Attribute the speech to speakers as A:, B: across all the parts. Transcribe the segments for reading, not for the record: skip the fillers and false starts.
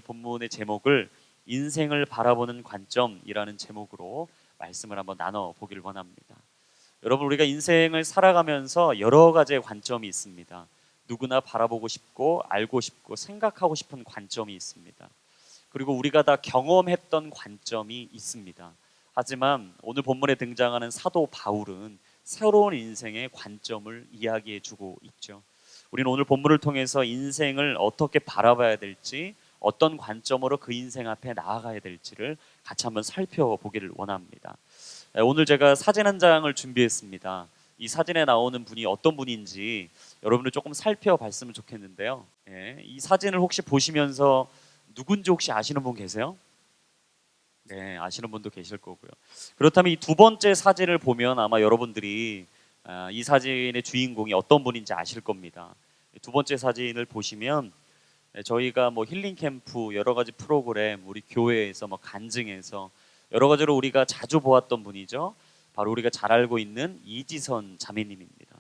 A: 본문의 제목을 인생을 바라보는 관점이라는 제목으로 말씀을 한번 나눠보기를 원합니다. 여러분, 우리가 인생을 살아가면서 여러 가지의 관점이 있습니다. 누구나 바라보고 싶고 알고 싶고 생각하고 싶은 관점이 있습니다. 그리고 우리가 다 경험했던 관점이 있습니다. 하지만 오늘 본문에 등장하는 사도 바울은 새로운 인생의 관점을 이야기해주고 있죠. 우리는 오늘 본문을 통해서 인생을 어떻게 바라봐야 될지, 어떤 관점으로 그 인생 앞에 나아가야 될지를 같이 한번 살펴보기를 원합니다. 오늘 제가 사진 한 장을 준비했습니다. 이 사진에 나오는 분이 어떤 분인지 여러분들 조금 살펴봤으면 좋겠는데요. 이 사진을 혹시 보시면서 누군지 혹시 아시는 분 계세요? 네, 아시는 분도 계실 거고요. 그렇다면 이 두 번째 사진을 보면 아마 여러분들이 이 사진의 주인공이 어떤 분인지 아실 겁니다. 두 번째 사진을 보시면 저희가 뭐 힐링 캠프 여러 가지 프로그램 우리 교회에서 뭐 간증해서 여러 가지로 우리가 자주 보았던 분이죠. 바로 우리가 잘 알고 있는 이지선 자매님입니다.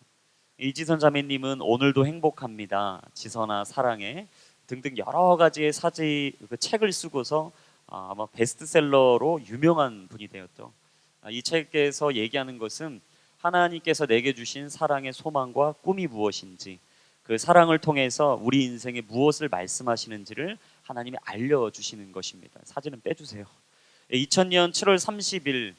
A: 이지선 자매님은 오늘도 행복합니다, 지선아 사랑해 등등 여러 가지의 사진 그 책을 쓰고서 아마 베스트셀러로 유명한 분이 되었죠. 이 책에서 얘기하는 것은 하나님께서 내게 주신 사랑의 소망과 꿈이 무엇인지, 그 사랑을 통해서 우리 인생에 무엇을 말씀하시는지를 하나님이 알려주시는 것입니다. 사진은 빼주세요. 2000년 7월 30일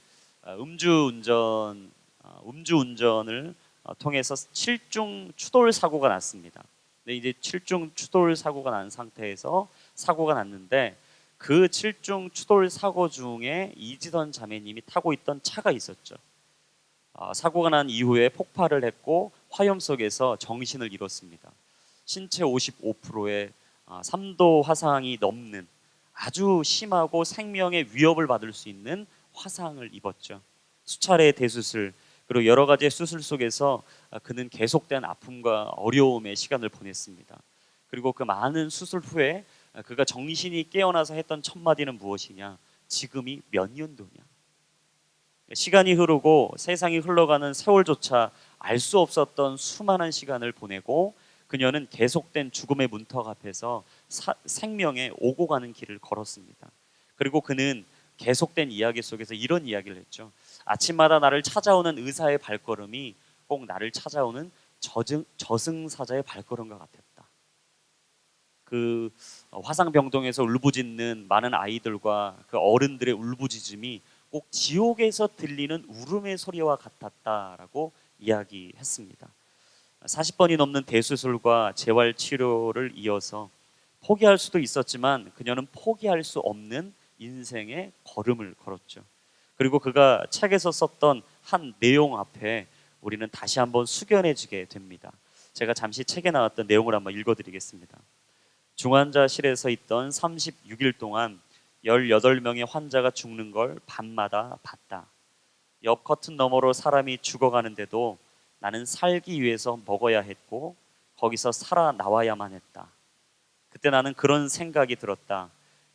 A: 음주운전을 통해서 7중 추돌 사고가 났습니다. 근데 이제 7중 추돌 사고가 난 상태에서 사고가 났는데 그 7중 추돌 사고 중에 이지선 자매님이 타고 있던 차가 있었죠. 사고가 난 이후에 폭발을 했고 화염 속에서 정신을 잃었습니다. 신체 55%의 3도 화상이 넘는 아주 심하고 생명의 위협을 받을 수 있는 화상을 입었죠. 수차례의 대수술 그리고 여러 가지의 수술 속에서 그는 계속된 아픔과 어려움의 시간을 보냈습니다. 그리고 그 많은 수술 후에 그가 정신이 깨어나서 했던 첫 마디는 무엇이냐? 지금이 몇 년도냐? 시간이 흐르고 세상이 흘러가는 세월조차 알 수 없었던 수많은 시간을 보내고 그녀는 계속된 죽음의 문턱 앞에서 생명의 오고 가는 길을 걸었습니다. 그리고 그는 계속된 이야기 속에서 이런 이야기를 했죠. 아침마다 나를 찾아오는 의사의 발걸음이 꼭 나를 찾아오는 저승사자의 발걸음과 같았다. 그 화상병동에서 울부짖는 많은 아이들과 그 어른들의 울부짖음이 꼭 지옥에서 들리는 울음의 소리와 같았다라고 이야기했습니다. 40번이 넘는 대수술과 재활 치료를 이어서 포기할 수도 있었지만 그녀는 포기할 수 없는 인생의 걸음을 걸었죠. 그리고 그가 책에서 썼던 한 내용 앞에 우리는 다시 한번 숙연해지게 됩니다. 제가 잠시 책에 나왔던 내용을 한번 읽어드리겠습니다. 중환자실에서 있던 36일 동안 18명의 환자가 죽는 걸 밤마다 봤다. 옆 커튼 너머로 사람이 죽어가는데도 나는 살기 위해서 먹어야 했고 거기서 살아나와야만 했다. 그때 나는 그런 생각이 들었다.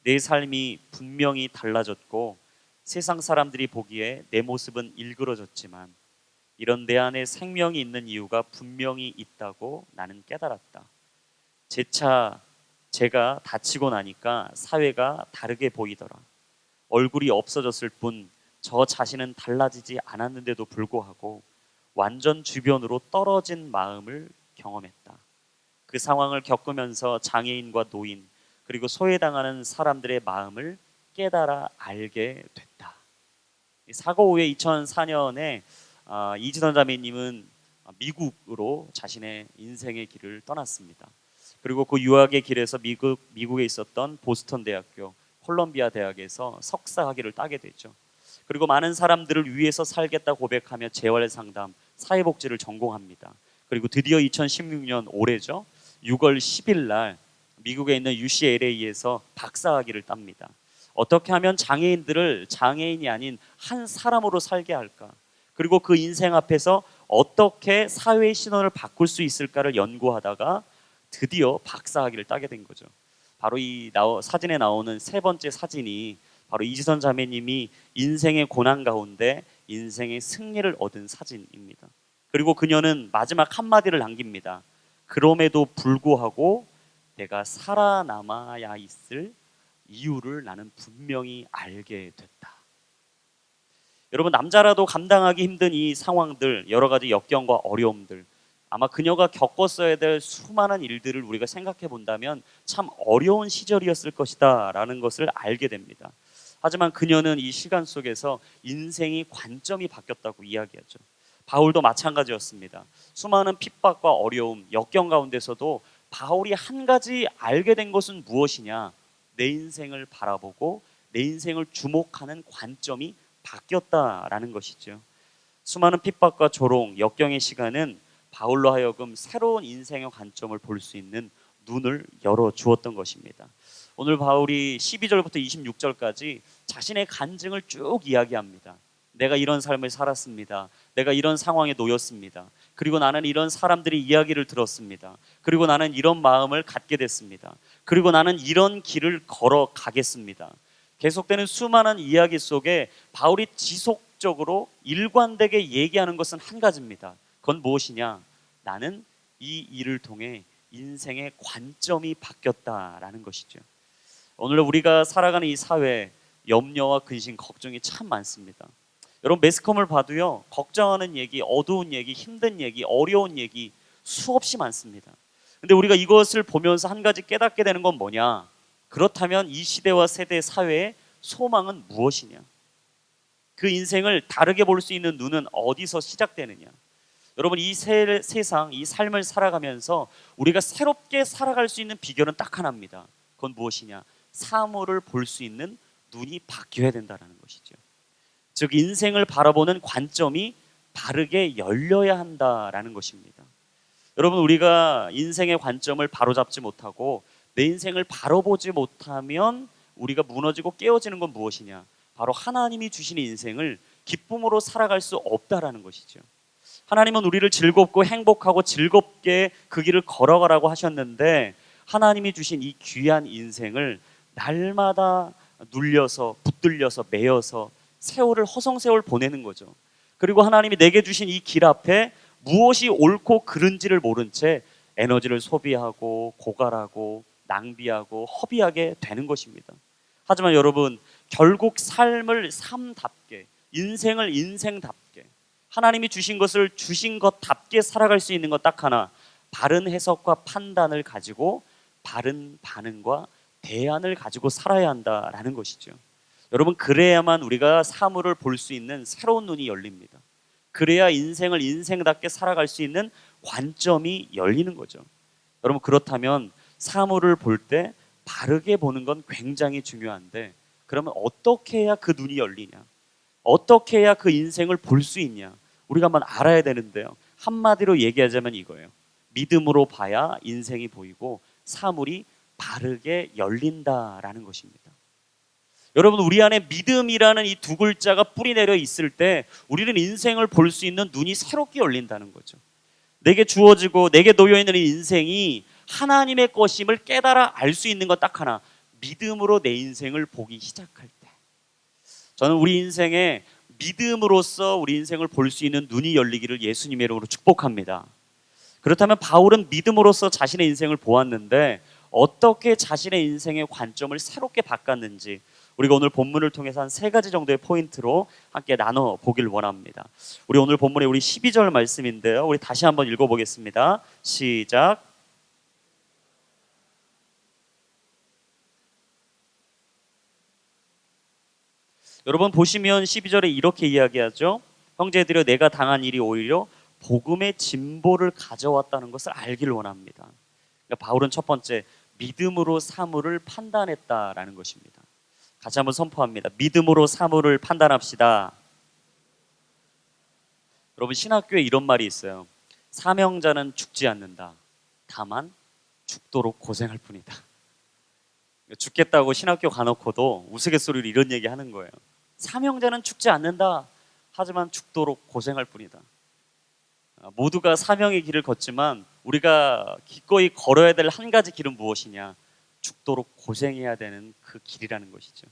A: 내 삶이 분명히 달라졌고 세상 사람들이 보기에 내 모습은 일그러졌지만 이런 내 안에 생명이 있는 이유가 분명히 있다고 나는 깨달았다. 제가 다치고 나니까 사회가 다르게 보이더라. 얼굴이 없어졌을 뿐 저 자신은 달라지지 않았는데도 불구하고 완전 주변으로 떨어진 마음을 경험했다. 그 상황을 겪으면서 장애인과 노인 그리고 소외당하는 사람들의 마음을 깨달아 알게 됐다. 사고 후에 2004년에 이지선 자매님은 미국으로 자신의 인생의 길을 떠났습니다. 그리고 그 유학의 길에서 미국에 있었던 보스턴 대학교, 콜롬비아 대학에서 석사 학위를 따게 되죠. 그리고 많은 사람들을 위해서 살겠다 고백하며 재활 상담, 사회복지를 전공합니다. 그리고 드디어 2016년 올해죠. 6월 10일 날 미국에 있는 UCLA에서 박사학위를 땁니다. 어떻게 하면 장애인들을 장애인이 아닌 한 사람으로 살게 할까? 그리고 그 인생 앞에서 어떻게 사회의 신원을 바꿀 수 있을까를 연구하다가 드디어 박사학위를 따게 된 거죠. 바로 이 사진에 나오는 세 번째 사진이 바로 이지선 자매님이 인생의 고난 가운데 인생의 승리를 얻은 사진입니다. 그리고 그녀는 마지막 한마디를 남깁니다. 그럼에도 불구하고 내가 살아남아야 있을 이유를 나는 분명히 알게 됐다. 여러분, 남자라도 감당하기 힘든 이 상황들, 여러 가지 역경과 어려움들, 아마 그녀가 겪었어야 될 수많은 일들을 우리가 생각해 본다면 참 어려운 시절이었을 것이다 라는 것을 알게 됩니다. 하지만 그녀는 이 시간 속에서 인생의 관점이 바뀌었다고 이야기하죠. 바울도 마찬가지였습니다. 수많은 핍박과 어려움, 역경 가운데서도 바울이 한 가지 알게 된 것은 무엇이냐? 내 인생을 바라보고 내 인생을 주목하는 관점이 바뀌었다라는 것이죠. 수많은 핍박과 조롱, 역경의 시간은 바울로 하여금 새로운 인생의 관점을 볼 수 있는 눈을 열어주었던 것입니다. 오늘 바울이 12절부터 26절까지 자신의 간증을 쭉 이야기합니다. 내가 이런 삶을 살았습니다. 내가 이런 상황에 놓였습니다. 그리고 나는 이런 사람들의 이야기를 들었습니다. 그리고 나는 이런 마음을 갖게 됐습니다. 그리고 나는 이런 길을 걸어가겠습니다. 계속되는 수많은 이야기 속에 바울이 지속적으로 일관되게 얘기하는 것은 한 가지입니다. 그건 무엇이냐? 나는 이 일을 통해 인생의 관점이 바뀌었다라는 것이죠. 오늘 우리가 살아가는 이 사회에 염려와 근심, 걱정이 참 많습니다. 여러분, 매스컴을 봐도요, 걱정하는 얘기, 어두운 얘기, 힘든 얘기, 어려운 얘기 수없이 많습니다. 근데 우리가 이것을 보면서 한 가지 깨닫게 되는 건 뭐냐? 그렇다면 이 시대와 세대, 사회의 소망은 무엇이냐? 그 인생을 다르게 볼 수 있는 눈은 어디서 시작되느냐? 여러분, 이 세상, 이 삶을 살아가면서 우리가 새롭게 살아갈 수 있는 비결은 딱 하나입니다. 그건 무엇이냐? 사물을 볼 수 있는 눈이 바뀌어야 된다는 것이죠. 즉, 인생을 바라보는 관점이 바르게 열려야 한다라는 것입니다. 여러분, 우리가 인생의 관점을 바로잡지 못하고 내 인생을 바로 보지 못하면 우리가 무너지고 깨어지는 건 무엇이냐? 바로 하나님이 주시는 인생을 기쁨으로 살아갈 수 없다라는 것이죠. 하나님은 우리를 즐겁고 행복하고 즐겁게 그 길을 걸어가라고 하셨는데, 하나님이 주신 이 귀한 인생을 날마다 눌려서 붙들려서 매여서 세월을 허송세월 보내는 거죠. 그리고 하나님이 내게 주신 이 길 앞에 무엇이 옳고 그른지를 모른 채 에너지를 소비하고 고갈하고 낭비하고 허비하게 되는 것입니다. 하지만 여러분, 결국 삶을 삶답게, 인생을 인생답게, 하나님이 주신 것을 주신 것답게 살아갈 수 있는 것 딱 하나, 바른 해석과 판단을 가지고 바른 반응과 대안을 가지고 살아야 한다라는 것이죠. 여러분, 그래야만 우리가 사물을 볼 수 있는 새로운 눈이 열립니다. 그래야 인생을 인생답게 살아갈 수 있는 관점이 열리는 거죠. 여러분, 그렇다면 사물을 볼 때 바르게 보는 건 굉장히 중요한데, 그러면 어떻게 해야 그 눈이 열리냐? 어떻게 해야 그 인생을 볼 수 있냐? 우리가 한번 알아야 되는데요. 한마디로 얘기하자면 이거예요. 믿음으로 봐야 인생이 보이고 사물이 바르게 열린다라는 것입니다. 여러분, 우리 안에 믿음이라는 이 두 글자가 뿌리내려 있을 때 우리는 인생을 볼 수 있는 눈이 새롭게 열린다는 거죠. 내게 주어지고 내게 놓여있는 이 인생이 하나님의 것임을 깨달아 알 수 있는 것 딱 하나, 믿음으로 내 인생을 보기 시작할 때, 저는 우리 인생에 믿음으로써 우리 인생을 볼 수 있는 눈이 열리기를 예수님의 이름으로 축복합니다. 그렇다면 바울은 믿음으로써 자신의 인생을 보았는데 어떻게 자신의 인생의 관점을 새롭게 바꿨는지 우리가 오늘 본문을 통해서 한 세 가지 정도의 포인트로 함께 나눠보길 원합니다. 우리 오늘 본문에 우리 12절 말씀인데요, 우리 다시 한번 읽어보겠습니다. 시작. 여러분, 보시면 12절에 이렇게 이야기하죠. 형제들여, 내가 당한 일이 오히려 복음의 진보를 가져왔다는 것을 알기를 원합니다. 그러니까 바울은 첫 번째, 믿음으로 사물을 판단했다라는 것입니다. 같이 한번 선포합니다. 믿음으로 사물을 판단합시다. 여러분, 신학교에 이런 말이 있어요. 사명자는 죽지 않는다. 다만 죽도록 고생할 뿐이다. 죽겠다고 신학교 가놓고도 우스갯소리로 이런 얘기 하는 거예요. 사명자는 죽지 않는다. 하지만 죽도록 고생할 뿐이다. 모두가 사명의 길을 걷지만 우리가 기꺼이 걸어야 될 한 가지 길은 무엇이냐? 죽도록 고생해야 되는 그 길이라는 것이죠.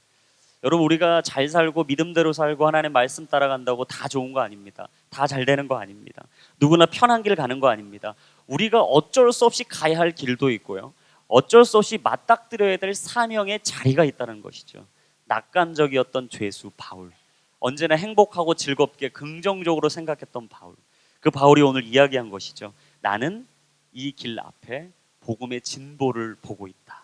A: 여러분, 우리가 잘 살고 믿음대로 살고 하나님의 말씀 따라간다고 다 좋은 거 아닙니다. 다 잘 되는 거 아닙니다. 누구나 편한 길 가는 거 아닙니다. 우리가 어쩔 수 없이 가야 할 길도 있고요, 어쩔 수 없이 맞닥뜨려야 될 사명의 자리가 있다는 것이죠. 낙관적이었던 죄수 바울, 언제나 행복하고 즐겁게 긍정적으로 생각했던 바울, 그 바울이 오늘 이야기한 것이죠. 나는 이 길 앞에 복음의 진보를 보고 있다.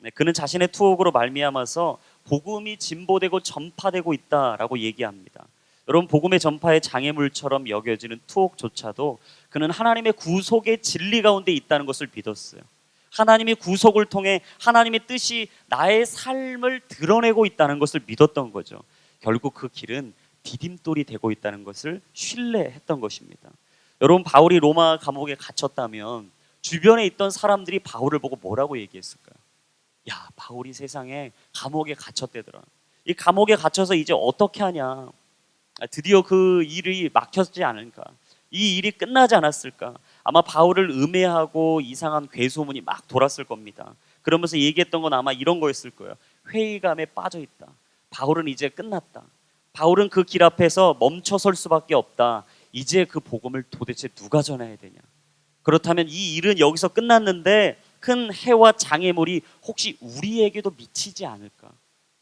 A: 네, 그는 자신의 투옥으로 말미암아서 복음이 진보되고 전파되고 있다라고 얘기합니다. 여러분, 복음의 전파의 장애물처럼 여겨지는 투옥조차도 그는 하나님의 구속의 진리 가운데 있다는 것을 믿었어요. 하나님의 구속을 통해 하나님의 뜻이 나의 삶을 드러내고 있다는 것을 믿었던 거죠. 결국 그 길은 디딤돌이 되고 있다는 것을 신뢰했던 것입니다. 여러분, 바울이 로마 감옥에 갇혔다면 주변에 있던 사람들이 바울을 보고 뭐라고 얘기했을까요? 야, 바울이 세상에 감옥에 갇혔대더라. 이 감옥에 갇혀서 이제 어떻게 하냐? 드디어 그 일이 막혔지 않을까? 이 일이 끝나지 않았을까? 아마 바울을 음해하고 이상한 괴소문이 막 돌았을 겁니다. 그러면서 얘기했던 건 아마 이런 거였을 거예요. 회의감에 빠져 있다. 바울은 이제 끝났다. 바울은 그 길 앞에서 멈춰설 수밖에 없다. 이제 그 복음을 도대체 누가 전해야 되냐? 그렇다면 이 일은 여기서 끝났는데 큰 해와 장애물이 혹시 우리에게도 미치지 않을까?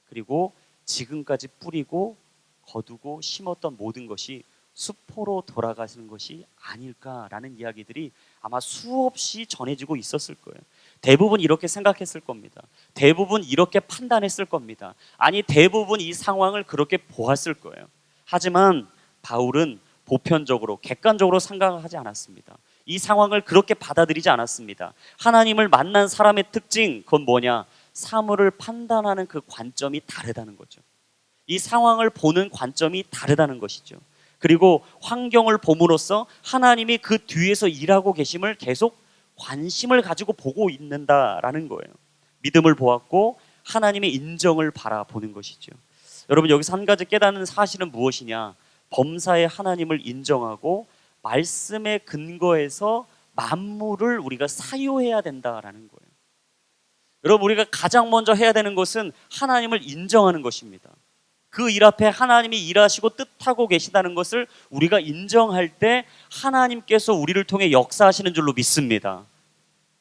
A: 그리고 지금까지 뿌리고 거두고 심었던 모든 것이 수포로 돌아가시는 것이 아닐까라는 이야기들이 아마 수없이 전해지고 있었을 거예요. 대부분 이렇게 생각했을 겁니다. 대부분 이렇게 판단했을 겁니다. 아니, 대부분 이 상황을 그렇게 보았을 거예요. 하지만 바울은 보편적으로 객관적으로 생각하지 않았습니다. 이 상황을 그렇게 받아들이지 않았습니다. 하나님을 만난 사람의 특징, 그건 뭐냐? 사물을 판단하는 그 관점이 다르다는 거죠. 이 상황을 보는 관점이 다르다는 것이죠. 그리고 환경을 봄으로써 하나님이 그 뒤에서 일하고 계심을 계속 관심을 가지고 보고 있는다라는 거예요. 믿음을 보았고 하나님의 인정을 바라보는 것이죠. 여러분, 여기서 한 가지 깨닫는 사실은 무엇이냐? 범사의 하나님을 인정하고 말씀의 근거에서 만물을 우리가 사유해야 된다라는 거예요. 여러분, 우리가 가장 먼저 해야 되는 것은 하나님을 인정하는 것입니다. 그 일 앞에 하나님이 일하시고 뜻하고 계시다는 것을 우리가 인정할 때 하나님께서 우리를 통해 역사하시는 줄로 믿습니다.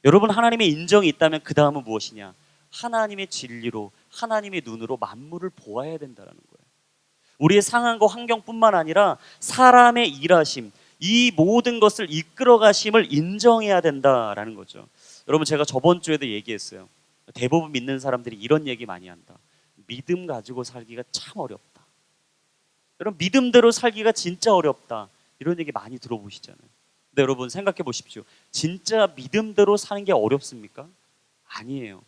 A: 여러분, 하나님의 인정이 있다면 그 다음은 무엇이냐? 하나님의 진리로, 하나님의 눈으로 만물을 보아야 된다는 거예요. 우리의 상황과 환경뿐만 아니라 사람의 일하심, 이 모든 것을 이끌어 가심을 인정해야 된다라는 거죠. 여러분, 제가 저번 주에도 얘기했어요. 대부분 믿는 사람들이 이런 얘기 많이 한다. 믿음 가지고 살기가 참 어렵다. 여러분, 믿음대로 살기가 진짜 어렵다. 이런 얘기 많이 들어보시잖아요. 근데 여러분, 생각해 보십시오. 진짜 믿음대로 사는 게 어렵습니까? 아니에요.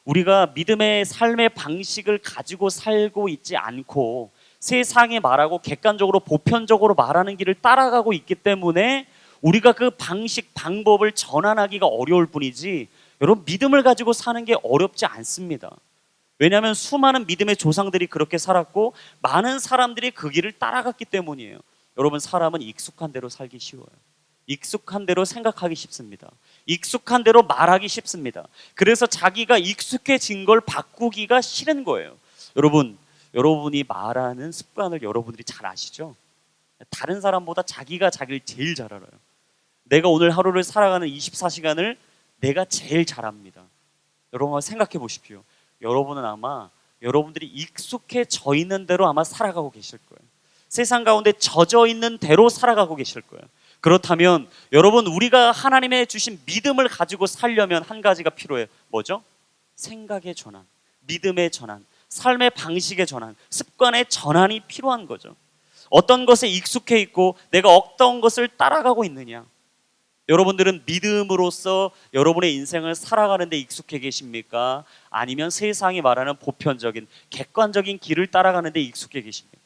A: 우리가 믿음의 삶의 방식을 가지고 살고 있지 않고 세상에 말하고 객관적으로 보편적으로 말하는 길을 따라가고 있기 때문에 우리가 그 방식, 방법을 전환하기가 어려울 뿐이지, 여러분, 믿음을 가지고 사는 게 어렵지 않습니다. 왜냐하면 수많은 믿음의 조상들이 그렇게 살았고 많은 사람들이 그 길을 따라갔기 때문이에요. 여러분, 사람은 익숙한 대로 살기 쉬워요. 익숙한 대로 생각하기 쉽습니다. 익숙한 대로 말하기 쉽습니다. 그래서 자기가 익숙해진 걸 바꾸기가 싫은 거예요. 여러분, 여러분이 말하는 습관을 여러분들이 잘 아시죠? 다른 사람보다 자기가 자기를 제일 잘 알아요. 내가 오늘 하루를 살아가는 24시간을 내가 제일 잘 압니다. 여러분, 생각해 보십시오. 여러분은 아마 여러분들이 익숙해져 있는 대로 아마 살아가고 계실 거예요. 세상 가운데 젖어 있는 대로 살아가고 계실 거예요. 그렇다면 여러분, 우리가 하나님의 주신 믿음을 가지고 살려면 한 가지가 필요해요. 뭐죠? 생각의 전환, 믿음의 전환, 삶의 방식의 전환, 습관의 전환이 필요한 거죠. 어떤 것에 익숙해 있고 내가 어떤 것을 따라가고 있느냐. 여러분들은 믿음으로써 여러분의 인생을 살아가는 데 익숙해 계십니까? 아니면 세상이 말하는 보편적인 객관적인 길을 따라가는 데 익숙해 계십니까?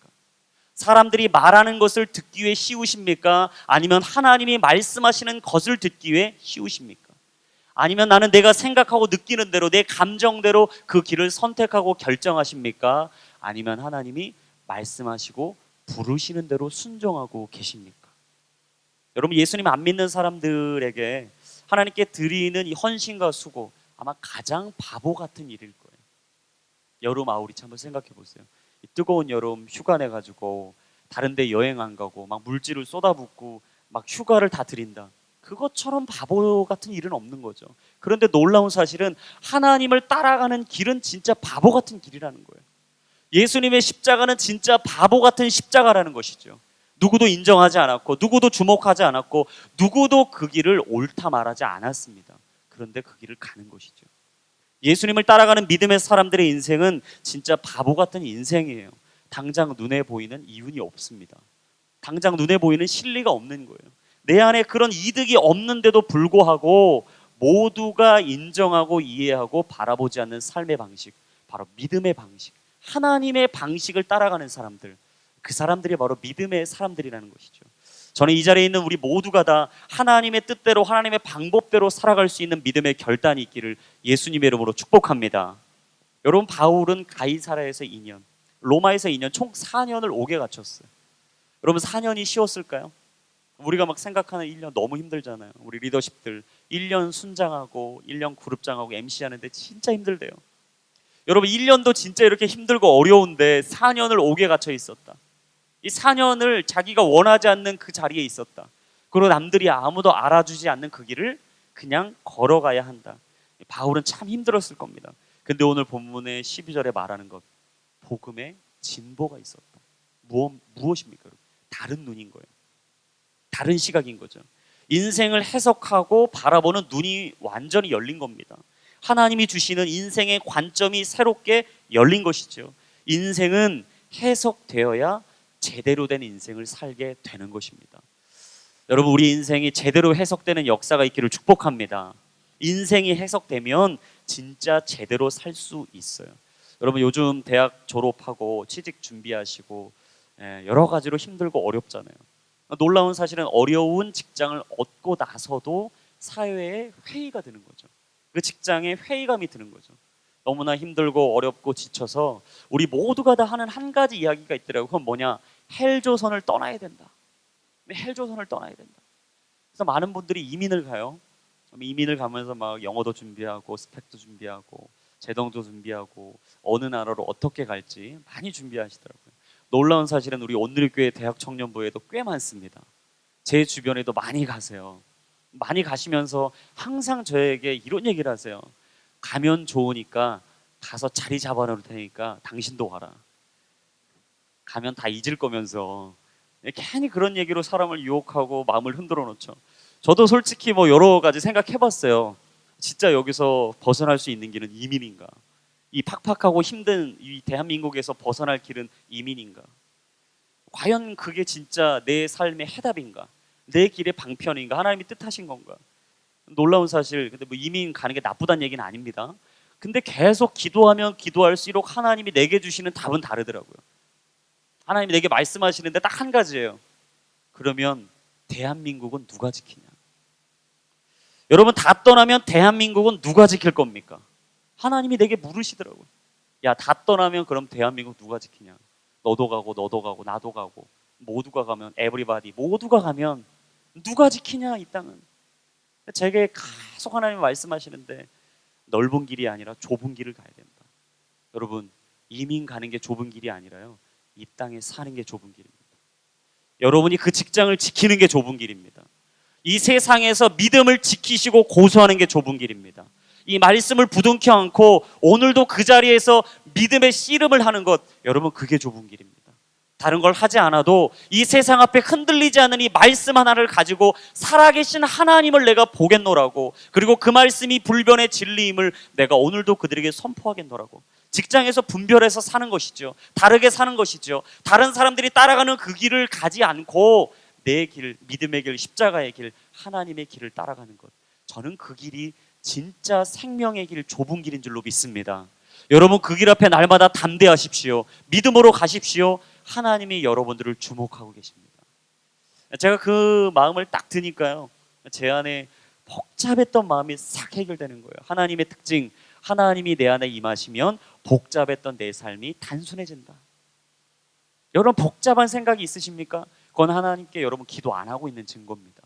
A: 사람들이 말하는 것을 듣기 위해 쉬우십니까? 아니면 하나님이 말씀하시는 것을 듣기 위해 쉬우십니까? 아니면 나는 내가 생각하고 느끼는 대로 내 감정대로 그 길을 선택하고 결정하십니까? 아니면 하나님이 말씀하시고 부르시는 대로 순종하고 계십니까? 여러분, 예수님 안 믿는 사람들에게 하나님께 드리는 이 헌신과 수고, 아마 가장 바보 같은 일일 거예요. 여름 아우리치 한번 생각해 보세요. 이 뜨거운 여름 휴가 내가지고 다른 데 여행 안 가고 막 물질을 쏟아붓고 막 휴가를 다 드린다. 그것처럼 바보 같은 일은 없는 거죠. 그런데 놀라운 사실은 하나님을 따라가는 길은 진짜 바보 같은 길이라는 거예요. 예수님의 십자가는 진짜 바보 같은 십자가라는 것이죠. 누구도 인정하지 않았고 누구도 주목하지 않았고 누구도 그 길을 옳다 말하지 않았습니다. 그런데 그 길을 가는 것이죠. 예수님을 따라가는 믿음의 사람들의 인생은 진짜 바보 같은 인생이에요. 당장 눈에 보이는 이윤이 없습니다. 당장 눈에 보이는 실리가 없는 거예요. 내 안에 그런 이득이 없는데도 불구하고 모두가 인정하고 이해하고 바라보지 않는 삶의 방식, 바로 믿음의 방식, 하나님의 방식을 따라가는 사람들, 그 사람들이 바로 믿음의 사람들이라는 것이죠. 저는 이 자리에 있는 우리 모두가 다 하나님의 뜻대로 하나님의 방법대로 살아갈 수 있는 믿음의 결단이 있기를 예수님의 이름으로 축복합니다. 여러분, 바울은 가이사랴에서 2년, 로마에서 2년, 총 4년을 옥에 갇혔어요. 여러분, 4년이 쉬웠을까요? 우리가 막 생각하는 1년 너무 힘들잖아요. 우리 리더십들 1년 순장하고 1년 그룹장하고 MC 하는데 진짜 힘들대요. 여러분, 1년도 진짜 이렇게 힘들고 어려운데 4년을 옥에 갇혀 있었다. 이 4년을 자기가 원하지 않는 그 자리에 있었다. 그리고 남들이 아무도 알아주지 않는 그 길을 그냥 걸어가야 한다. 바울은 참 힘들었을 겁니다. 근데 오늘 본문의 12절에 말하는 것, 복음에 진보가 있었다. 무엇입니까? 다른 눈인 거예요. 다른 시각인 거죠. 인생을 해석하고 바라보는 눈이 완전히 열린 겁니다. 하나님이 주시는 인생의 관점이 새롭게 열린 것이죠. 인생은 해석되어야 제대로 된 인생을 살게 되는 것입니다. 여러분, 우리 인생이 제대로 해석되는 역사가 있기를 축복합니다. 인생이 해석되면 진짜 제대로 살 수 있어요. 여러분, 요즘 대학 졸업하고 취직 준비하시고 여러 가지로 힘들고 어렵잖아요. 놀라운 사실은 어려운 직장을 얻고 나서도 사회에 회의가 드는 거죠. 그 직장에 회의감이 드는 거죠. 너무나 힘들고 어렵고 지쳐서 우리 모두가 다 하는 한 가지 이야기가 있더라고요. 그건 뭐냐? 헬조선을 떠나야 된다. 헬조선을 떠나야 된다. 그래서 많은 분들이 이민을 가요. 이민을 가면서 막 영어도 준비하고 스펙도 준비하고 제동도 준비하고 어느 나라로 어떻게 갈지 많이 준비하시더라고요. 놀라운 사실은 우리 온누리교회 대학 청년부에도 꽤 많습니다. 제 주변에도 많이 가세요. 많이 가시면서 항상 저에게 이런 얘기를 하세요. 가면 좋으니까 가서 자리 잡아놓을 테니까 당신도 와라. 가면 다 잊을 거면서 괜히 그런 얘기로 사람을 유혹하고 마음을 흔들어 놓죠. 저도 솔직히 뭐 여러 가지 생각해봤어요. 진짜 여기서 벗어날 수 있는 길은 이민인가? 이 팍팍하고 힘든 이 대한민국에서 벗어날 길은 이민인가? 과연 그게 진짜 내 삶의 해답인가? 내 길의 방편인가? 하나님이 뜻하신 건가? 놀라운 사실, 근데 뭐 이민 가는 게 나쁘다는 얘기는 아닙니다. 근데 계속 기도하면 기도할수록 하나님이 내게 주시는 답은 다르더라고요. 하나님이 내게 말씀하시는데 딱 한 가지예요. 그러면 대한민국은 누가 지키냐? 여러분, 다 떠나면 대한민국은 누가 지킬 겁니까? 하나님이 내게 물으시더라고요. 야, 다 떠나면 그럼 대한민국 누가 지키냐? 너도 가고 너도 가고 나도 가고 모두가 가면 에브리바디 모두가 가면 누가 지키냐 이 땅은? 제게 계속 하나님이 말씀하시는데 넓은 길이 아니라 좁은 길을 가야 된다. 여러분, 이민 가는 게 좁은 길이 아니라요, 이 땅에 사는 게 좁은 길입니다. 여러분이 그 직장을 지키는 게 좁은 길입니다. 이 세상에서 믿음을 지키시고 고수하는 게 좁은 길입니다. 이 말씀을 부둥켜 안고 오늘도 그 자리에서 믿음의 씨름을 하는 것, 여러분, 그게 좁은 길입니다. 다른 걸 하지 않아도 이 세상 앞에 흔들리지 않는 이 말씀 하나를 가지고 살아계신 하나님을 내가 보겠노라고, 그리고 그 말씀이 불변의 진리임을 내가 오늘도 그들에게 선포하겠노라고. 직장에서 분별해서 사는 것이죠. 다르게 사는 것이죠. 다른 사람들이 따라가는 그 길을 가지 않고 내 길, 믿음의 길, 십자가의 길, 하나님의 길을 따라가는 것, 저는 그 길이 진짜 생명의 길, 좁은 길인 줄로 믿습니다. 여러분, 그 길 앞에 날마다 담대하십시오. 믿음으로 가십시오. 하나님이 여러분들을 주목하고 계십니다. 제가 그 마음을 딱 드니까요, 제 안에 복잡했던 마음이 싹 해결되는 거예요. 하나님의 특징, 하나님이 내 안에 임하시면 복잡했던 내 삶이 단순해진다. 여러분, 복잡한 생각이 있으십니까? 그건 하나님께 여러분 기도 안 하고 있는 증거입니다.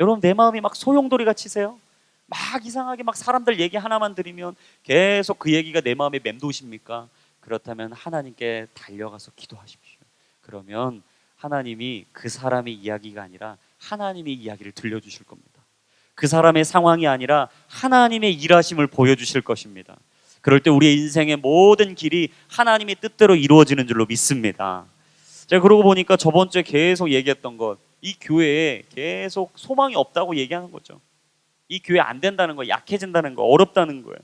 A: 여러분, 내 마음이 막 소용돌이가 치세요? 막 이상하게 막 사람들 얘기 하나만 들으면 계속 그 얘기가 내 마음에 맴도십니까? 그렇다면 하나님께 달려가서 기도하십시오. 그러면 하나님이 그 사람의 이야기가 아니라 하나님의 이야기를 들려주실 겁니다. 그 사람의 상황이 아니라 하나님의 일하심을 보여주실 것입니다. 그럴 때 우리의 인생의 모든 길이 하나님의 뜻대로 이루어지는 줄로 믿습니다. 제가 그러고 보니까 저번 주에 계속 얘기했던 것, 이 교회에 계속 소망이 없다고 얘기하는 거죠. 이 교회 안 된다는 거, 약해진다는 거, 어렵다는 거예요.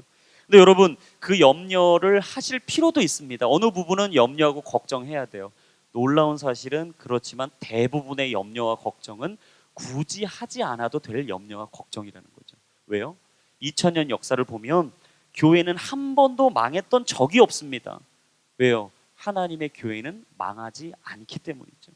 A: 근데 여러분, 그 염려를 하실 필요도 있습니다. 어느 부분은 염려하고 걱정해야 돼요. 놀라운 사실은 그렇지만 대부분의 염려와 걱정은 굳이 하지 않아도 될 염려와 걱정이라는 거죠. 왜요? 2000년 역사를 보면 교회는 한 번도 망했던 적이 없습니다. 왜요? 하나님의 교회는 망하지 않기 때문이죠.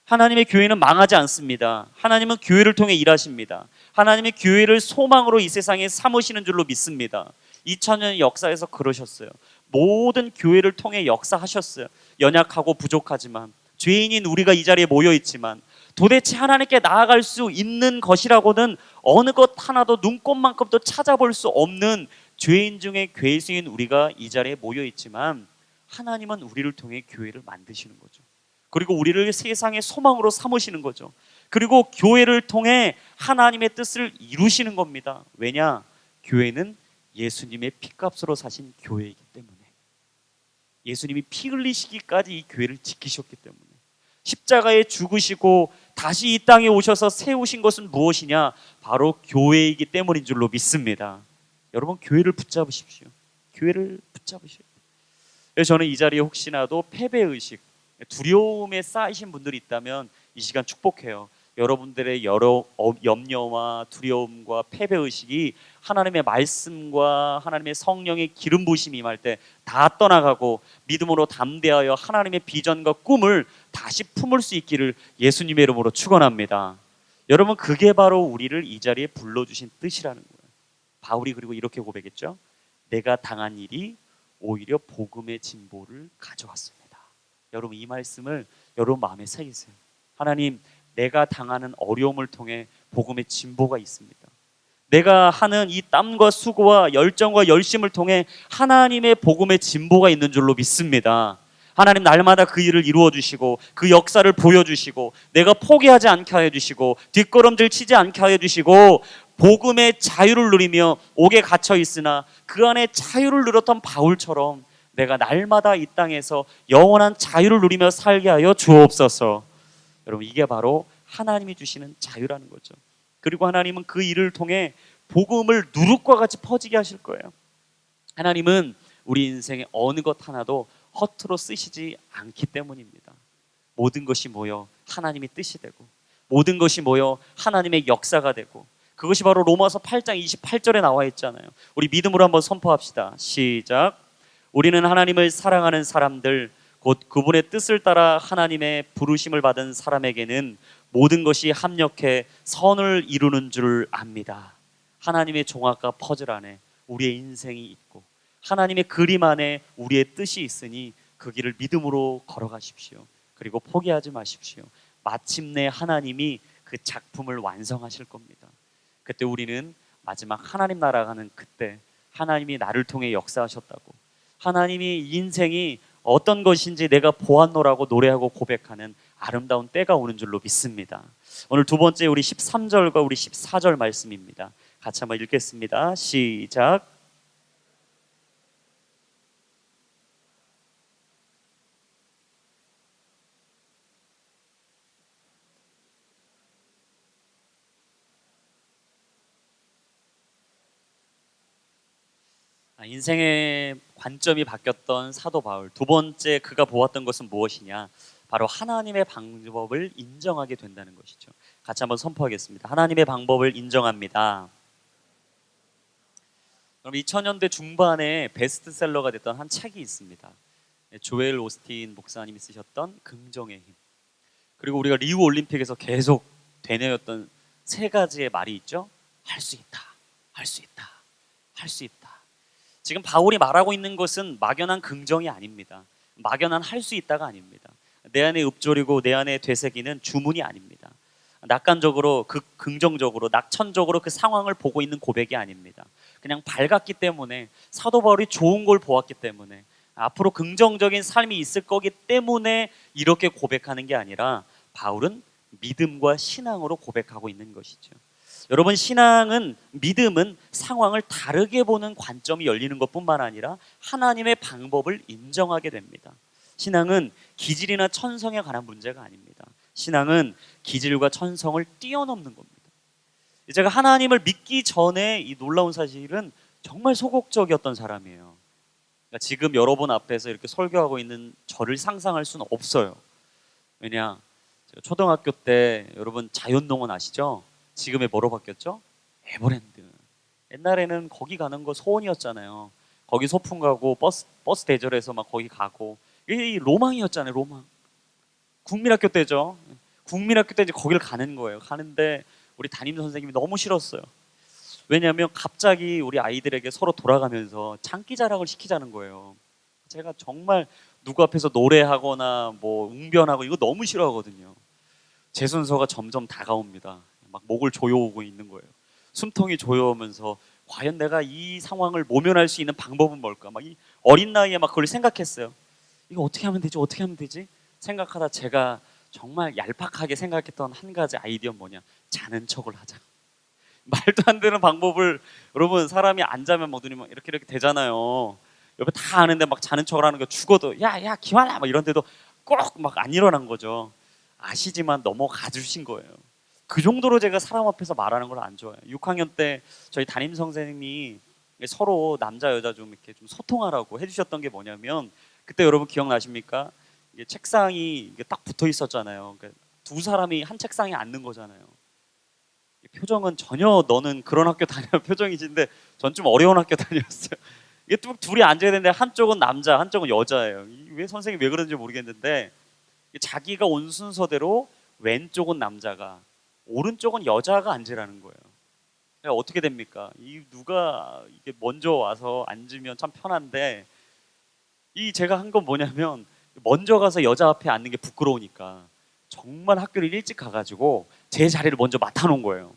A: 하나님의 교회는 망하지 않습니다. 하나님은 교회를 통해 일하십니다. 하나님의 교회를 소망으로 이 세상에 삼으시는 줄로 믿습니다. 2000년 역사에서 그러셨어요. 모든 교회를 통해 역사하셨어요. 연약하고 부족하지만, 죄인인 우리가 이 자리에 모여 있지만, 도대체 하나님께 나아갈 수 있는 것이라고는 어느 것 하나도 눈꼽만큼도 찾아볼 수 없는 죄인 중에 괴수인 우리가 이 자리에 모여 있지만, 하나님은 우리를 통해 교회를 만드시는 거죠. 그리고 우리를 세상의 소망으로 삼으시는 거죠. 그리고 교회를 통해 하나님의 뜻을 이루시는 겁니다. 왜냐? 교회는 예수님의 피값으로 사신 교회이기 때문에, 예수님이 피 흘리시기까지 이 교회를 지키셨기 때문에, 십자가에 죽으시고 다시 이 땅에 오셔서 세우신 것은 무엇이냐? 바로 교회이기 때문인 줄로 믿습니다. 여러분, 교회를 붙잡으십시오. 교회를 붙잡으셔야 돼요. 그래서 저는 이 자리에 혹시나도 패배의식, 두려움에 쌓이신 분들이 있다면 이 시간 축복해요. 여러분들의 여러 염려와 두려움과 패배의식이 하나님의 말씀과 하나님의 성령의 기름 부으심이 임할 때 다 떠나가고 믿음으로 담대하여 하나님의 비전과 꿈을 다시 품을 수 있기를 예수님의 이름으로 축원합니다. 여러분, 그게 바로 우리를 이 자리에 불러주신 뜻이라는 거예요. 바울이 그리고 이렇게 고백했죠. 내가 당한 일이 오히려 복음의 진보를 가져왔습니다. 여러분, 이 말씀을 여러분 마음에 새기세요. 하나님, 내가 당하는 어려움을 통해 복음의 진보가 있습니다. 내가 하는 이 땀과 수고와 열정과 열심을 통해 하나님의 복음의 진보가 있는 줄로 믿습니다. 하나님, 날마다 그 일을 이루어 주시고 그 역사를 보여주시고 내가 포기하지 않게 하여 주시고 뒷걸음질 치지 않게 하여 주시고 복음의 자유를 누리며 옥에 갇혀 있으나 그 안에 자유를 누렸던 바울처럼 내가 날마다 이 땅에서 영원한 자유를 누리며 살게 하여 주옵소서. 여러분, 이게 바로 하나님이 주시는 자유라는 거죠. 그리고 하나님은 그 일을 통해 복음을 누룩과 같이 퍼지게 하실 거예요. 하나님은 우리 인생의 어느 것 하나도 허투루 쓰시지 않기 때문입니다. 모든 것이 모여 하나님의 뜻이 되고, 모든 것이 모여 하나님의 역사가 되고, 그것이 바로 로마서 8장 28절에 나와 있잖아요. 우리 믿음으로 한번 선포합시다. 시작. 우리는 하나님을 사랑하는 사람들, 곧 그분의 뜻을 따라 하나님의 부르심을 받은 사람에게는 모든 것이 합력해 선을 이루는 줄 압니다. 하나님의 종합과 퍼즐 안에 우리의 인생이 있고 하나님의 그림 안에 우리의 뜻이 있으니 그 길을 믿음으로 걸어가십시오. 그리고 포기하지 마십시오. 마침내 하나님이 그 작품을 완성하실 겁니다. 그때 우리는 마지막 하나님 나라 가는 그때 하나님이 나를 통해 역사하셨다고, 하나님이 인생이 어떤 것인지 내가 보았노라고 노래하고 고백하는 아름다운 때가 오는 줄로 믿습니다. 오늘 두 번째 우리 13절과 우리 14절 말씀입니다. 같이 한번 읽겠습니다. 시작. 인생의 관점이 바뀌었던 사도 바울, 두 번째 그가 보았던 것은 무엇이냐? 바로 하나님의 방법을 인정하게 된다는 것이죠. 같이 한번 선포하겠습니다. 하나님의 방법을 인정합니다. 그럼 2000년대 중반에 베스트셀러가 됐던 한 책이 있습니다. 조엘 오스틴 목사님이 쓰셨던 긍정의 힘. 그리고 우리가 리우 올림픽에서 계속 되뇌었던 세 가지의 말이 있죠. 할 수 있다, 할 수 있다, 할 수 있다. 지금 바울이 말하고 있는 것은 막연한 긍정이 아닙니다. 막연한 할 수 있다가 아닙니다. 내 안에 읊조리고 내 안에 되새기는 주문이 아닙니다. 낙관적으로, 긍정적으로, 낙천적으로 그 상황을 보고 있는 고백이 아닙니다. 그냥 밝았기 때문에, 사도 바울이 좋은 걸 보았기 때문에, 앞으로 긍정적인 삶이 있을 거기 때문에 이렇게 고백하는 게 아니라 바울은 믿음과 신앙으로 고백하고 있는 것이죠. 여러분, 신앙은, 믿음은 상황을 다르게 보는 관점이 열리는 것뿐만 아니라 하나님의 방법을 인정하게 됩니다. 신앙은 기질이나 천성에 관한 문제가 아닙니다. 신앙은 기질과 천성을 뛰어넘는 겁니다. 제가 하나님을 믿기 전에 이 놀라운 사실은 정말 소극적이었던 사람이에요. 그러니까 지금 여러분 앞에서 이렇게 설교하고 있는 저를 상상할 수는 없어요. 왜냐, 제가 초등학교 때 여러분 자연농원 아시죠? 지금의 뭐로 바뀌었죠? 에버랜드. 옛날에는 거기 가는 거 소원이었잖아요. 거기 소풍 가고 버스 대절해서 막 거기 가고, 이게 로망이었잖아요. 로망. 국민학교 때죠. 국민학교 때 이제 거기를 가는 거예요. 가는데 우리 담임 선생님이 너무 싫었어요. 왜냐하면 갑자기 우리 아이들에게 서로 돌아가면서 장기 자랑을 시키자는 거예요. 제가 정말 누구 앞에서 노래하거나 뭐 웅변하고 이거 너무 싫어하거든요. 제 순서가 점점 다가옵니다. 막 목을 조여오고 있는 거예요. 숨통이 조여오면서 과연 내가 이 상황을 모면할 수 있는 방법은 뭘까? 막 이 어린 나이에 막 그걸 생각했어요. 이거 어떻게 하면 되지? 어떻게 하면 되지? 생각하다 제가 정말 얄팍하게 생각했던 한 가지 아이디어는 뭐냐? 자는 척을 하자. 말도 안 되는 방법을, 여러분, 사람이 안 자면 막 눈이 막 이렇게 되잖아요. 옆에 다 아는데 막 자는 척을 하는 거, 죽어도 야 기환아 막 이런데도 꼭 막 안 일어난 거죠. 아시지만 넘어가 주신 거예요. 그 정도로 제가 사람 앞에서 말하는 걸 안 좋아해요. 6학년 때 저희 담임 선생님이 서로 남자 여자 좀 이렇게 좀 소통하라고 해주셨던 게 뭐냐면, 그때 여러분 기억나십니까? 이게 책상이 이게 딱 붙어 있었잖아요. 그러니까 두 사람이 한 책상에 앉는 거잖아요. 표정은 전혀 너는 그런 학교 다녀 표정이신데 전 좀 어려운 학교 다녔어요. 이게 또 둘이 앉아야 되는데 한쪽은 남자, 한쪽은 여자예요. 왜 선생님 왜 그런지 모르겠는데, 자기가 온 순서대로 왼쪽은 남자가, 오른쪽은 여자가 앉으라는 거예요. 그러니까 어떻게 됩니까? 이 누가 이게 먼저 와서 앉으면 참 편한데, 이 제가 한 건 뭐냐면 먼저 가서 여자 앞에 앉는 게 부끄러우니까 정말 학교를 일찍 가가지고 제 자리를 먼저 맡아놓은 거예요.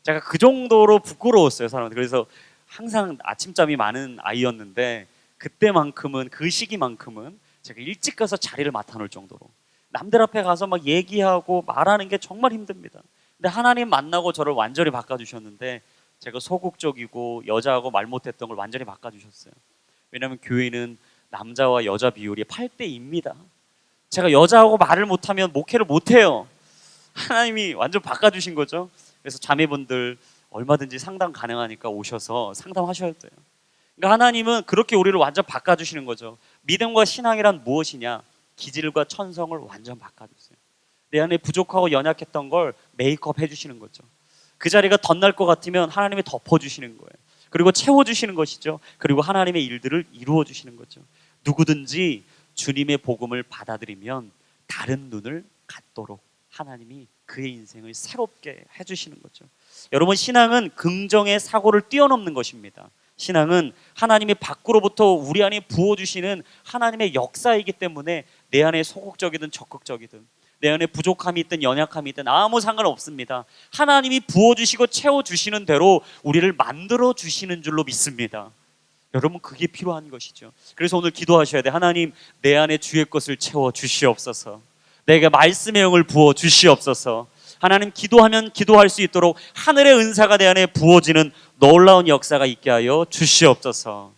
A: 제가 그 정도로 부끄러웠어요, 사람한테. 그래서 항상 아침잠이 많은 아이였는데, 그때만큼은, 그 시기만큼은 제가 일찍 가서 자리를 맡아놓을 정도로 남들 앞에 가서 막 얘기하고 말하는 게 정말 힘듭니다. 근데 하나님 만나고 저를 완전히 바꿔주셨는데, 제가 소극적이고 여자하고 말 못했던 걸 완전히 바꿔주셨어요. 왜냐하면 교회는 남자와 여자 비율이 8대2입니다. 제가 여자하고 말을 못하면 목회를 못해요. 하나님이 완전 바꿔주신 거죠. 그래서 자매분들 얼마든지 상담 가능하니까 오셔서 상담하셔야 돼요. 그러니까 하나님은 그렇게 우리를 완전 바꿔주시는 거죠. 믿음과 신앙이란 무엇이냐? 기질과 천성을 완전 바꿔주세요. 내 안에 부족하고 연약했던 걸 메이크업 해주시는 거죠. 그 자리가 덧날 것 같으면 하나님이 덮어주시는 거예요. 그리고 채워주시는 것이죠. 그리고 하나님의 일들을 이루어 주시는 거죠. 누구든지 주님의 복음을 받아들이면 다른 눈을 갖도록 하나님이 그의 인생을 새롭게 해주시는 거죠. 여러분, 신앙은 긍정의 사고를 뛰어넘는 것입니다. 신앙은 하나님이 밖으로부터 우리 안에 부어주시는 하나님의 역사이기 때문에 내 안에 소극적이든 적극적이든, 내 안에 부족함이 있든 연약함이 있든 아무 상관없습니다. 하나님이 부어주시고 채워주시는 대로 우리를 만들어주시는 줄로 믿습니다. 여러분, 그게 필요한 것이죠. 그래서 오늘 기도하셔야 돼. 하나님, 내 안에 주의 것을 채워 주시옵소서. 내게 말씀의 영을 부어 주시옵소서. 하나님, 기도하면 기도할 수 있도록 하늘의 은사가 내 안에 부어지는 놀라운 역사가 있게 하여 주시옵소서.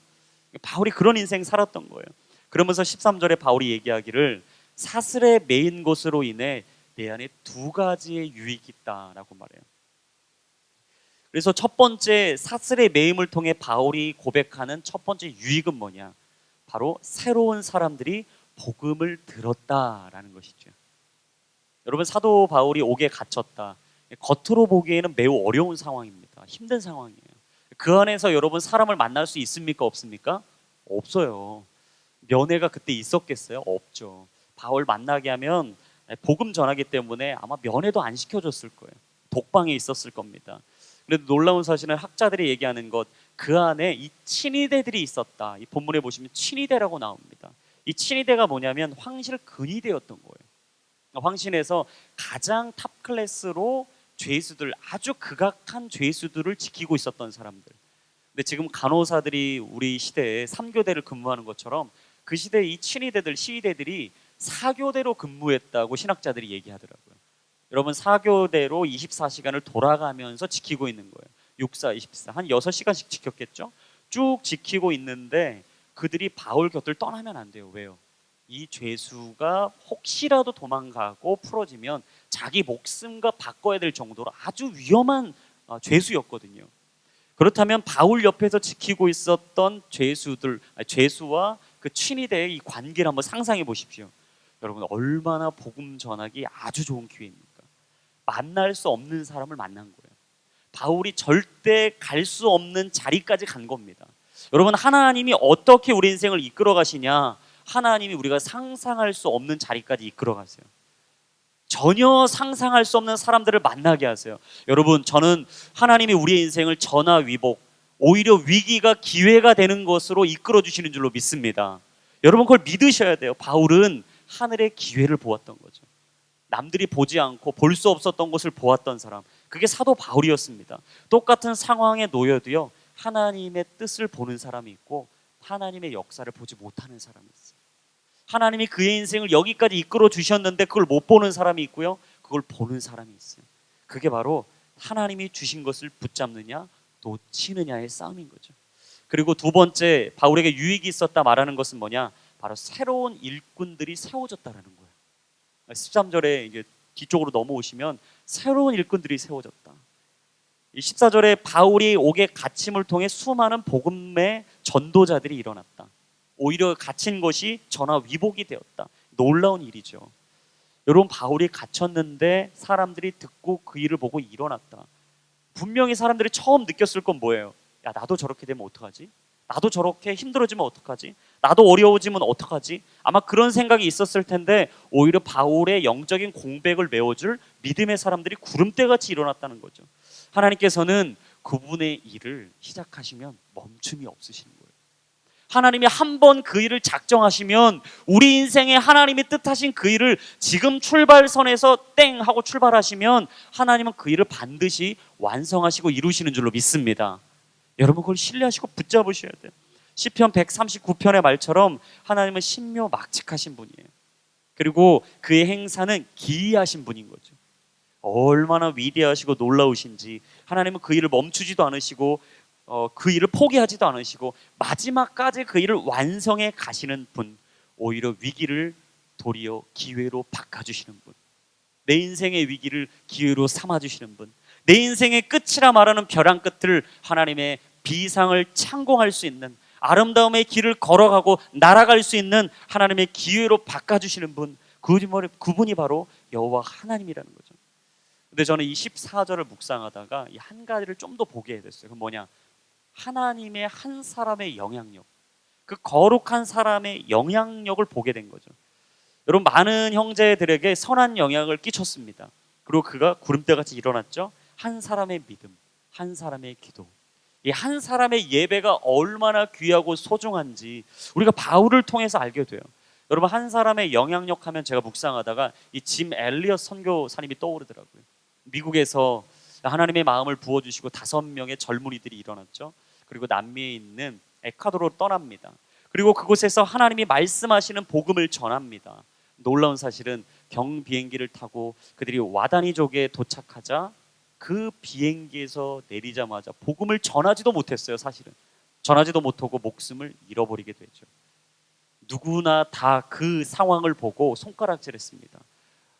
A: 바울이 그런 인생 살았던 거예요. 그러면서 13절에 바울이 얘기하기를, 사슬에 매인 것으로 인해 내 안에 두 가지의 유익이 있다라고 말해요. 그래서 첫 번째, 사슬의 매임을 통해 바울이 고백하는 첫 번째 유익은 뭐냐? 바로 새로운 사람들이 복음을 들었다라는 것이죠. 여러분, 사도 바울이 옥에 갇혔다. 겉으로 보기에는 매우 어려운 상황입니다. 힘든 상황이에요. 그 안에서 여러분 사람을 만날 수 있습니까? 없습니까? 없어요. 면회가 그때 있었겠어요? 없죠. 바울 만나게 하면 복음 전하기 때문에 아마 면회도 안 시켜줬을 거예요. 독방에 있었을 겁니다. 그런데 놀라운 사실은 학자들이 얘기하는 것, 그 안에 이 친위대들이 있었다. 이 본문에 보시면 친위대라고 나옵니다. 이 친위대가 뭐냐면 황실 근위대였던 거예요. 황신에서 가장 탑 클래스로 죄수들, 아주 극악한 죄수들을 지키고 있었던 사람들. 근데 지금 간호사들이 우리 시대에 3교대를 근무하는 것처럼 그 시대에 이 친위대들, 시위대들이 4교대로 근무했다고 신학자들이 얘기하더라고요. 여러분 사교대로 24시간을 돌아가면서 지키고 있는 거예요. 64, 24. 한 6시간씩 지켰겠죠? 쭉 지키고 있는데 그들이 바울 곁을 떠나면 안 돼요. 왜요? 이 죄수가 혹시라도 도망가고 풀어지면 자기 목숨과 바꿔야 될 정도로 아주 위험한 죄수였거든요. 그렇다면 바울 옆에서 지키고 있었던 죄수와 그 친위대의 이 관계를 한번 상상해 보십시오. 여러분 얼마나 복음 전하기 아주 좋은 기회입니까? 만날 수 없는 사람을 만난 거예요. 바울이 절대 갈 수 없는 자리까지 간 겁니다. 여러분 하나님이 어떻게 우리 인생을 이끌어 가시냐? 하나님이 우리가 상상할 수 없는 자리까지 이끌어 가세요. 전혀 상상할 수 없는 사람들을 만나게 하세요. 여러분 저는 하나님이 우리의 인생을 전화위복, 오히려 위기가 기회가 되는 것으로 이끌어 주시는 줄로 믿습니다. 여러분 그걸 믿으셔야 돼요. 바울은 하늘의 기회를 보았던 거죠. 남들이 보지 않고 볼 수 없었던 것을 보았던 사람, 그게 사도 바울이었습니다. 똑같은 상황에 놓여도요, 하나님의 뜻을 보는 사람이 있고 하나님의 역사를 보지 못하는 사람이 있어요. 하나님이 그의 인생을 여기까지 이끌어 주셨는데 그걸 못 보는 사람이 있고요, 그걸 보는 사람이 있어요. 그게 바로 하나님이 주신 것을 붙잡느냐 놓치느냐의 싸움인 거죠. 그리고 두 번째 바울에게 유익이 있었다 말하는 것은 뭐냐? 바로 새로운 일꾼들이 세워졌다라는 거예요. 13절에 이제 뒤쪽으로 넘어오시면 새로운 일꾼들이 세워졌다. 14절에 바울이 옥에 갇힘을 통해 수많은 복음의 전도자들이 일어났다. 오히려 갇힌 것이 전화 위복이 되었다. 놀라운 일이죠. 여러분 바울이 갇혔는데 사람들이 듣고 그 일을 보고 일어났다. 분명히 사람들이 처음 느꼈을 건 뭐예요? 야 나도 저렇게 되면 어떡하지? 나도 저렇게 힘들어지면 어떡하지? 나도 어려워지면 어떡하지? 아마 그런 생각이 있었을 텐데 오히려 바울의 영적인 공백을 메워줄 믿음의 사람들이 구름대같이 일어났다는 거죠. 하나님께서는 그분의 일을 시작하시면 멈춤이 없으시는 거예요. 하나님이 한 번 그 일을 작정하시면 우리 인생에 하나님이 뜻하신 그 일을 지금 출발선에서 땡 하고 출발하시면 하나님은 그 일을 반드시 완성하시고 이루시는 줄로 믿습니다. 여러분 그걸 신뢰하시고 붙잡으셔야 돼요. 시편 139편의 말처럼 하나님은 신묘막측하신 분이에요. 그리고 그의 행사는 기이하신 분인 거죠. 얼마나 위대하시고 놀라우신지 하나님은 그 일을 멈추지도 않으시고 그 일을 포기하지도 않으시고 마지막까지 그 일을 완성해 가시는 분, 오히려 위기를 도리어 기회로 바꿔주시는 분, 내 인생의 위기를 기회로 삼아주시는 분, 내 인생의 끝이라 말하는 벼랑 끝을 하나님의 비상을 창공할 수 있는, 아름다움의 길을 걸어가고 날아갈 수 있는 하나님의 기회로 바꿔주시는 분, 그분이 바로 여호와 하나님이라는 거죠. 근데 저는 이 14절을 묵상하다가 이 한 가지를 좀 더 보게 됐어요. 그건 뭐냐? 하나님의 한 사람의 영향력, 그 거룩한 사람의 영향력을 보게 된 거죠. 여러분 많은 형제들에게 선한 영향을 끼쳤습니다. 그리고 그가 구름대같이 일어났죠. 한 사람의 믿음, 한 사람의 기도, 이 한 사람의 예배가 얼마나 귀하고 소중한지 우리가 바울을 통해서 알게 돼요. 여러분 한 사람의 영향력 하면 제가 묵상하다가 이 짐 엘리엇 선교사님이 떠오르더라고요. 미국에서 하나님의 마음을 부어주시고 5명의 젊은이들이 일어났죠. 그리고 남미에 있는 에콰도르로 떠납니다. 그리고 그곳에서 하나님이 말씀하시는 복음을 전합니다. 놀라운 사실은 경비행기를 타고 그들이 와다니족에 도착하자 그 비행기에서 내리자마자 복음을 전하지도 못했어요. 사실은 전하지도 못하고 목숨을 잃어버리게 되죠. 누구나 다 그 상황을 보고 손가락질했습니다.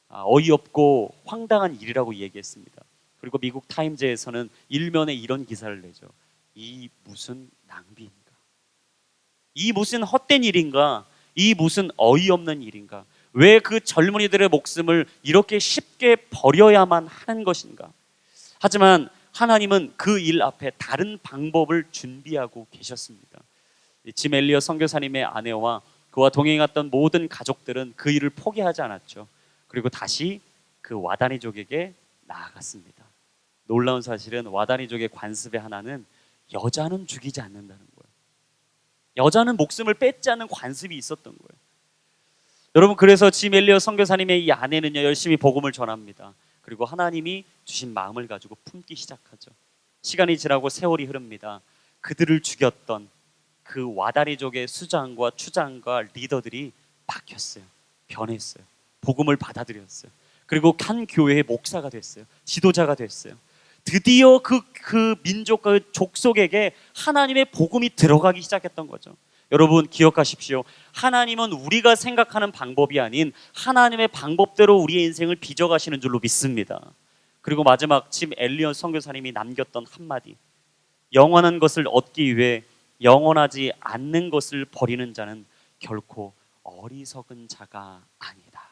A: 어이없고 황당한 일이라고 얘기했습니다. 그리고 미국 타임즈에서는 일면에 이런 기사를 내죠. 이 무슨 낭비인가? 이 무슨 헛된 일인가? 이 무슨 어이없는 일인가? 왜 그 젊은이들의 목숨을 이렇게 쉽게 버려야만 하는 것인가? 하지만 하나님은 그 일 앞에 다른 방법을 준비하고 계셨습니다. 짐 엘리엇 선교사님의 아내와 그와 동행했던 모든 가족들은 그 일을 포기하지 않았죠. 그리고 다시 그 와다니족에게 나아갔습니다. 놀라운 사실은 와다니족의 관습의 하나는 여자는 죽이지 않는다는 거예요. 여자는 목숨을 뺏지 않는 관습이 있었던 거예요. 여러분 그래서 짐 엘리엇 선교사님의 이 아내는요 열심히 복음을 전합니다. 그리고 하나님이 주신 마음을 가지고 품기 시작하죠. 시간이 지나고 세월이 흐릅니다. 그들을 죽였던 그 와다리족의 수장과 추장과 리더들이 바뀌었어요. 변했어요. 복음을 받아들였어요. 그리고 한 교회의 목사가 됐어요. 지도자가 됐어요. 드디어 그 민족과 그 족속에게 하나님의 복음이 들어가기 시작했던 거죠. 여러분 기억하십시오. 하나님은 우리가 생각하는 방법이 아닌 하나님의 방법대로 우리의 인생을 빚어가시는 줄로 믿습니다. 그리고 마지막 지금 엘리언 선교사님이 남겼던 한마디, 영원한 것을 얻기 위해 영원하지 않는 것을 버리는 자는 결코 어리석은 자가 아니다.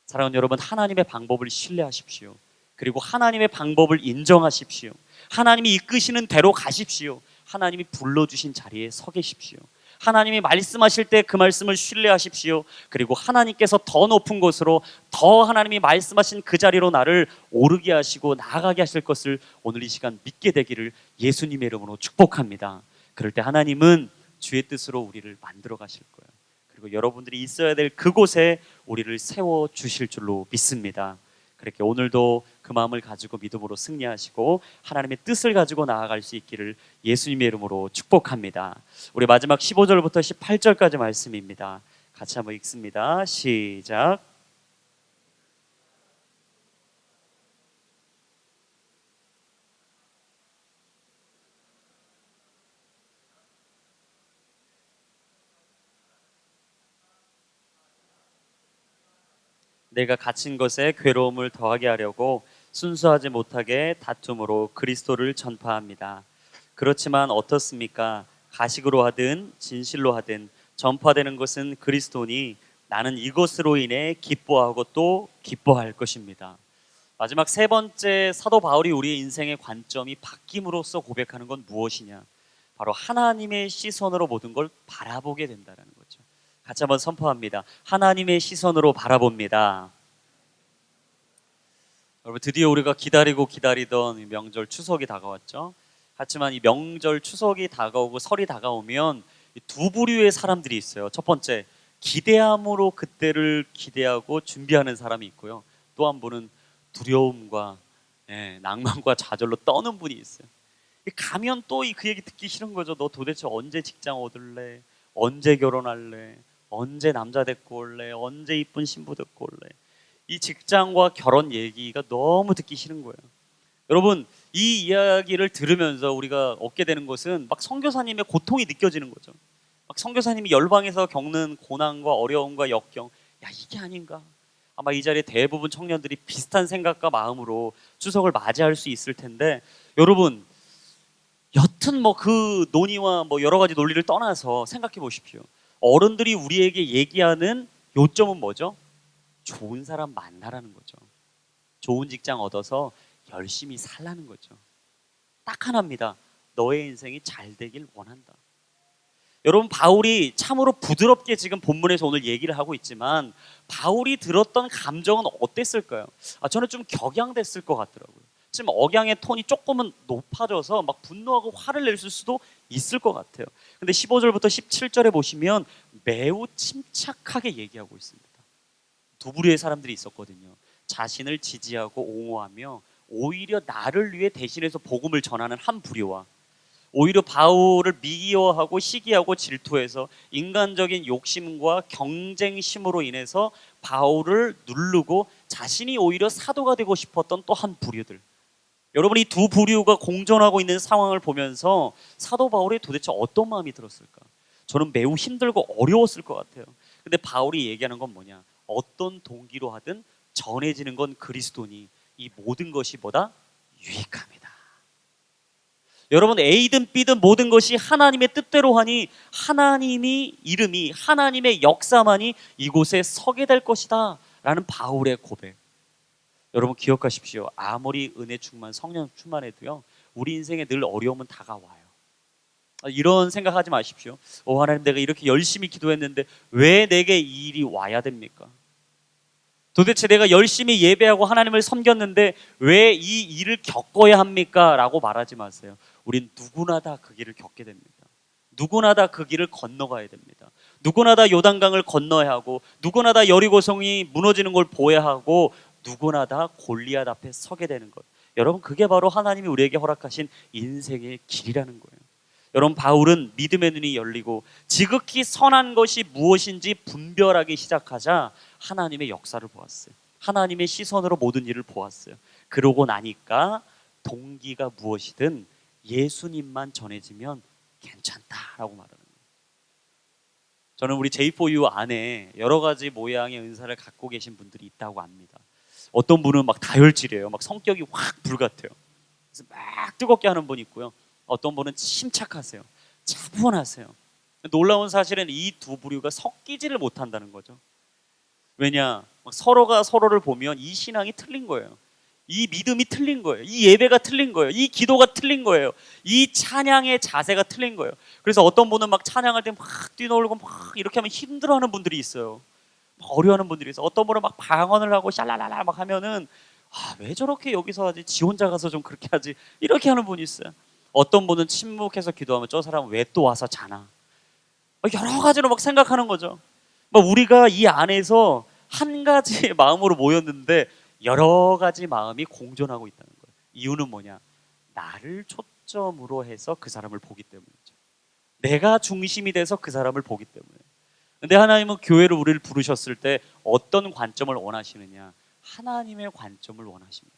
A: 사랑하는 여러분, 하나님의 방법을 신뢰하십시오. 그리고 하나님의 방법을 인정하십시오. 하나님이 이끄시는 대로 가십시오. 하나님이 불러주신 자리에 서 계십시오. 하나님이 말씀하실 때 그 말씀을 신뢰하십시오. 그리고 하나님께서 더 높은 곳으로, 더 하나님이 말씀하신 그 자리로 나를 오르게 하시고 나아가게 하실 것을 오늘 이 시간 믿게 되기를 예수님의 이름으로 축복합니다. 그럴 때 하나님은 주의 뜻으로 우리를 만들어 가실 거예요. 그리고 여러분들이 있어야 될 그곳에 우리를 세워 주실 줄로 믿습니다. 그렇게 오늘도 그 마음을 가지고 믿음으로 승리하시고 하나님의 뜻을 가지고 나아갈 수 있기를 예수님의 이름으로 축복합니다. 우리 마지막 15절부터 18절까지 말씀입니다. 같이 한번 읽습니다. 시작. 내가 갇힌 것에 괴로움을 더하게 하려고 순수하지 못하게 다툼으로 그리스도를 전파합니다. 그렇지만 어떻습니까? 가식으로 하든 진실로 하든 전파되는 것은 그리스도니 나는 이것으로 인해 기뻐하고 또 기뻐할 것입니다. 마지막 세 번째, 사도 바울이 우리의 인생의 관점이 바뀜으로써 고백하는 건 무엇이냐? 바로 하나님의 시선으로 모든 걸 바라보게 된다는 거죠. 같이 한번 선포합니다. 하나님의 시선으로 바라봅니다. 여러분, 드디어 우리가 기다리고 기다리던 명절 추석이 다가왔죠. 하지만 이 명절 추석이 다가오고 설이 다가오면 두 부류의 사람들이 있어요. 첫 번째, 기대함으로 그때를 기대하고 준비하는 사람이 있고요. 또 한 분은 두려움과 낭만과 좌절로 떠는 분이 있어요. 가면 또 그 얘기 듣기 싫은 거죠. 너 도대체 언제 직장 얻을래? 언제 결혼할래? 언제 남자 데리고 올래? 언제 이쁜 신부 데리고 올래? 이 직장과 결혼 얘기가 너무 듣기 싫은 거예요. 여러분, 이 이야기를 들으면서 우리가 얻게 되는 것은 막 선교사님의 고통이 느껴지는 거죠. 막 선교사님이 열방에서 겪는 고난과 어려움과 역경, 야 이게 아닌가? 아마 이 자리에 대부분 청년들이 비슷한 생각과 마음으로 추석을 맞이할 수 있을 텐데, 여러분 여튼 뭐 그 논의와 뭐 여러 가지 논리를 떠나서 생각해 보십시오. 어른들이 우리에게 얘기하는 요점은 뭐죠? 좋은 사람 만나라는 거죠. 좋은 직장 얻어서 열심히 살라는 거죠. 딱 하나입니다. 너의 인생이 잘 되길 원한다. 여러분, 바울이 참으로 부드럽게 지금 본문에서 오늘 얘기를 하고 있지만 바울이 들었던 감정은 어땠을까요? 저는 좀 격양됐을 것 같더라고요. 지금 억양의 톤이 조금은 높아져서 막 분노하고 화를 낼 수도 있을 것 같아요. 근데 15절부터 17절에 보시면 매우 침착하게 얘기하고 있습니다. 두 부류의 사람들이 있었거든요. 자신을 지지하고 옹호하며 오히려 나를 위해 대신해서 복음을 전하는 한 부류와, 오히려 바울을 미워하고 시기하고 질투해서 인간적인 욕심과 경쟁심으로 인해서 바울을 누르고 자신이 오히려 사도가 되고 싶었던 또 한 부류들. 여러분, 이 두 부류가 공존하고 있는 상황을 보면서 사도 바울이 도대체 어떤 마음이 들었을까? 저는 매우 힘들고 어려웠을 것 같아요. 근데 바울이 얘기하는 건 뭐냐? 어떤 동기로 하든 전해지는 건 그리스도니 이 모든 것이 뭐다? 유익합니다. 여러분, A든 B든 모든 것이 하나님의 뜻대로 하니 하나님이 이름이, 하나님의 역사만이 이곳에 서게 될 것이다 라는 바울의 고백. 여러분 기억하십시오. 아무리 은혜 충만, 성령 충만해도요, 우리 인생에 늘 어려움은 다가와요. 이런 생각하지 마십시오. 하나님, 내가 이렇게 열심히 기도했는데 왜 내게 이 일이 와야 됩니까? 도대체 내가 열심히 예배하고 하나님을 섬겼는데 왜 이 일을 겪어야 합니까? 라고 말하지 마세요. 우린 누구나 다 그 길을 겪게 됩니다. 누구나 다 그 길을 건너가야 됩니다. 누구나 다 요단강을 건너야 하고, 누구나 다 여리고성이 무너지는 걸 보아야 하고, 누구나 다 골리앗 앞에 서게 되는 것. 여러분, 그게 바로 하나님이 우리에게 허락하신 인생의 길이라는 거예요. 여러분, 바울은 믿음의 눈이 열리고 지극히 선한 것이 무엇인지 분별하기 시작하자 하나님의 역사를 보았어요. 하나님의 시선으로 모든 일을 보았어요. 그러고 나니까 동기가 무엇이든 예수님만 전해지면 괜찮다라고 말하는 거예요. 저는 우리 J4U 안에 여러 가지 모양의 은사를 갖고 계신 분들이 있다고 압니다. 어떤 분은 막 다혈질이에요. 막 성격이 확 불같아요. 그래서 막 뜨겁게 하는 분이 있고요. 어떤 분은 침착하세요. 차분하세요. 놀라운 사실은 이 두 부류가 섞이지를 못한다는 거죠. 왜냐? 서로가 서로를 보면 이 신앙이 틀린 거예요. 이 믿음이 틀린 거예요. 이 예배가 틀린 거예요. 이 기도가 틀린 거예요. 이 찬양의 자세가 틀린 거예요. 그래서 어떤 분은 막 찬양할 때 막 뛰놀고 막 이렇게 하면 힘들어하는 분들이 있어요. 어려워하는 분들이 있어요. 어떤 분은 막 방언을 하고 샬랄랄라 막 하면은 왜 저렇게 여기서 하지? 지 혼자 가서 좀 그렇게 하지? 이렇게 하는 분이 있어요. 어떤 분은 침묵해서 기도하면 저 사람은 왜 또 와서 자나? 여러 가지로 막 생각하는 거죠. 우리가 이 안에서 한 가지 마음으로 모였는데 여러 가지 마음이 공존하고 있다는 거예요. 이유는 뭐냐? 나를 초점으로 해서 그 사람을 보기 때문이죠. 내가 중심이 돼서 그 사람을 보기 때문에. 근데 하나님은 교회를 우리를 부르셨을 때 어떤 관점을 원하시느냐? 하나님의 관점을 원하십니다.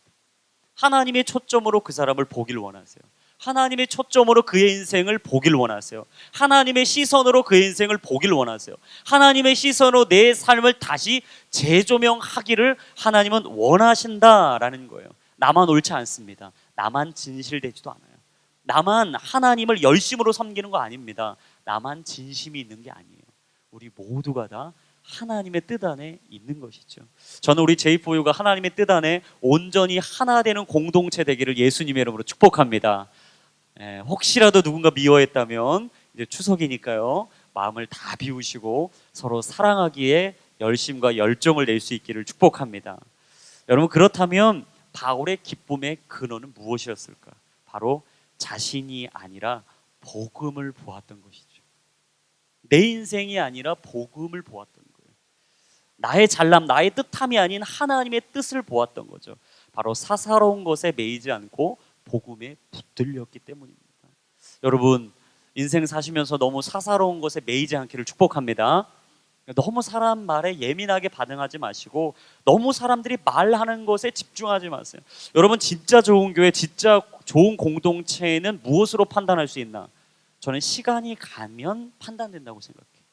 A: 하나님의 초점으로 그 사람을 보길 원하세요. 하나님의 초점으로 그의 인생을 보길 원하세요. 하나님의 시선으로 그의 인생을 보길 원하세요. 하나님의 시선으로 내 삶을 다시 재조명하기를 하나님은 원하신다라는 거예요. 나만 옳지 않습니다. 나만 진실되지도 않아요. 나만 하나님을 열심으로 섬기는 거 아닙니다. 나만 진심이 있는 게 아니에요. 우리 모두가 다 하나님의 뜻 안에 있는 것이죠. 저는 우리 J4U가 하나님의 뜻 안에 온전히 하나 되는 공동체 되기를 예수님의 이름으로 축복합니다. 혹시라도 누군가 미워했다면 이제 추석이니까요. 마음을 다 비우시고 서로 사랑하기에 열심과 열정을 낼 수 있기를 축복합니다. 여러분, 그렇다면 바울의 기쁨의 근원은 무엇이었을까? 바로 자신이 아니라 복음을 보았던 것이죠. 내 인생이 아니라 복음을 보았던 거예요. 나의 잘남, 나의 뜻함이 아닌 하나님의 뜻을 보았던 거죠. 바로 사사로운 것에 매이지 않고 복음에 붙들렸기 때문입니다. 여러분, 인생 사시면서 너무 사사로운 것에 매이지 않기를 축복합니다. 너무 사람 말에 예민하게 반응하지 마시고 너무 사람들이 말하는 것에 집중하지 마세요. 여러분, 진짜 좋은 교회, 진짜 좋은 공동체는 무엇으로 판단할 수 있나? 저는 시간이 가면 판단된다고 생각해요.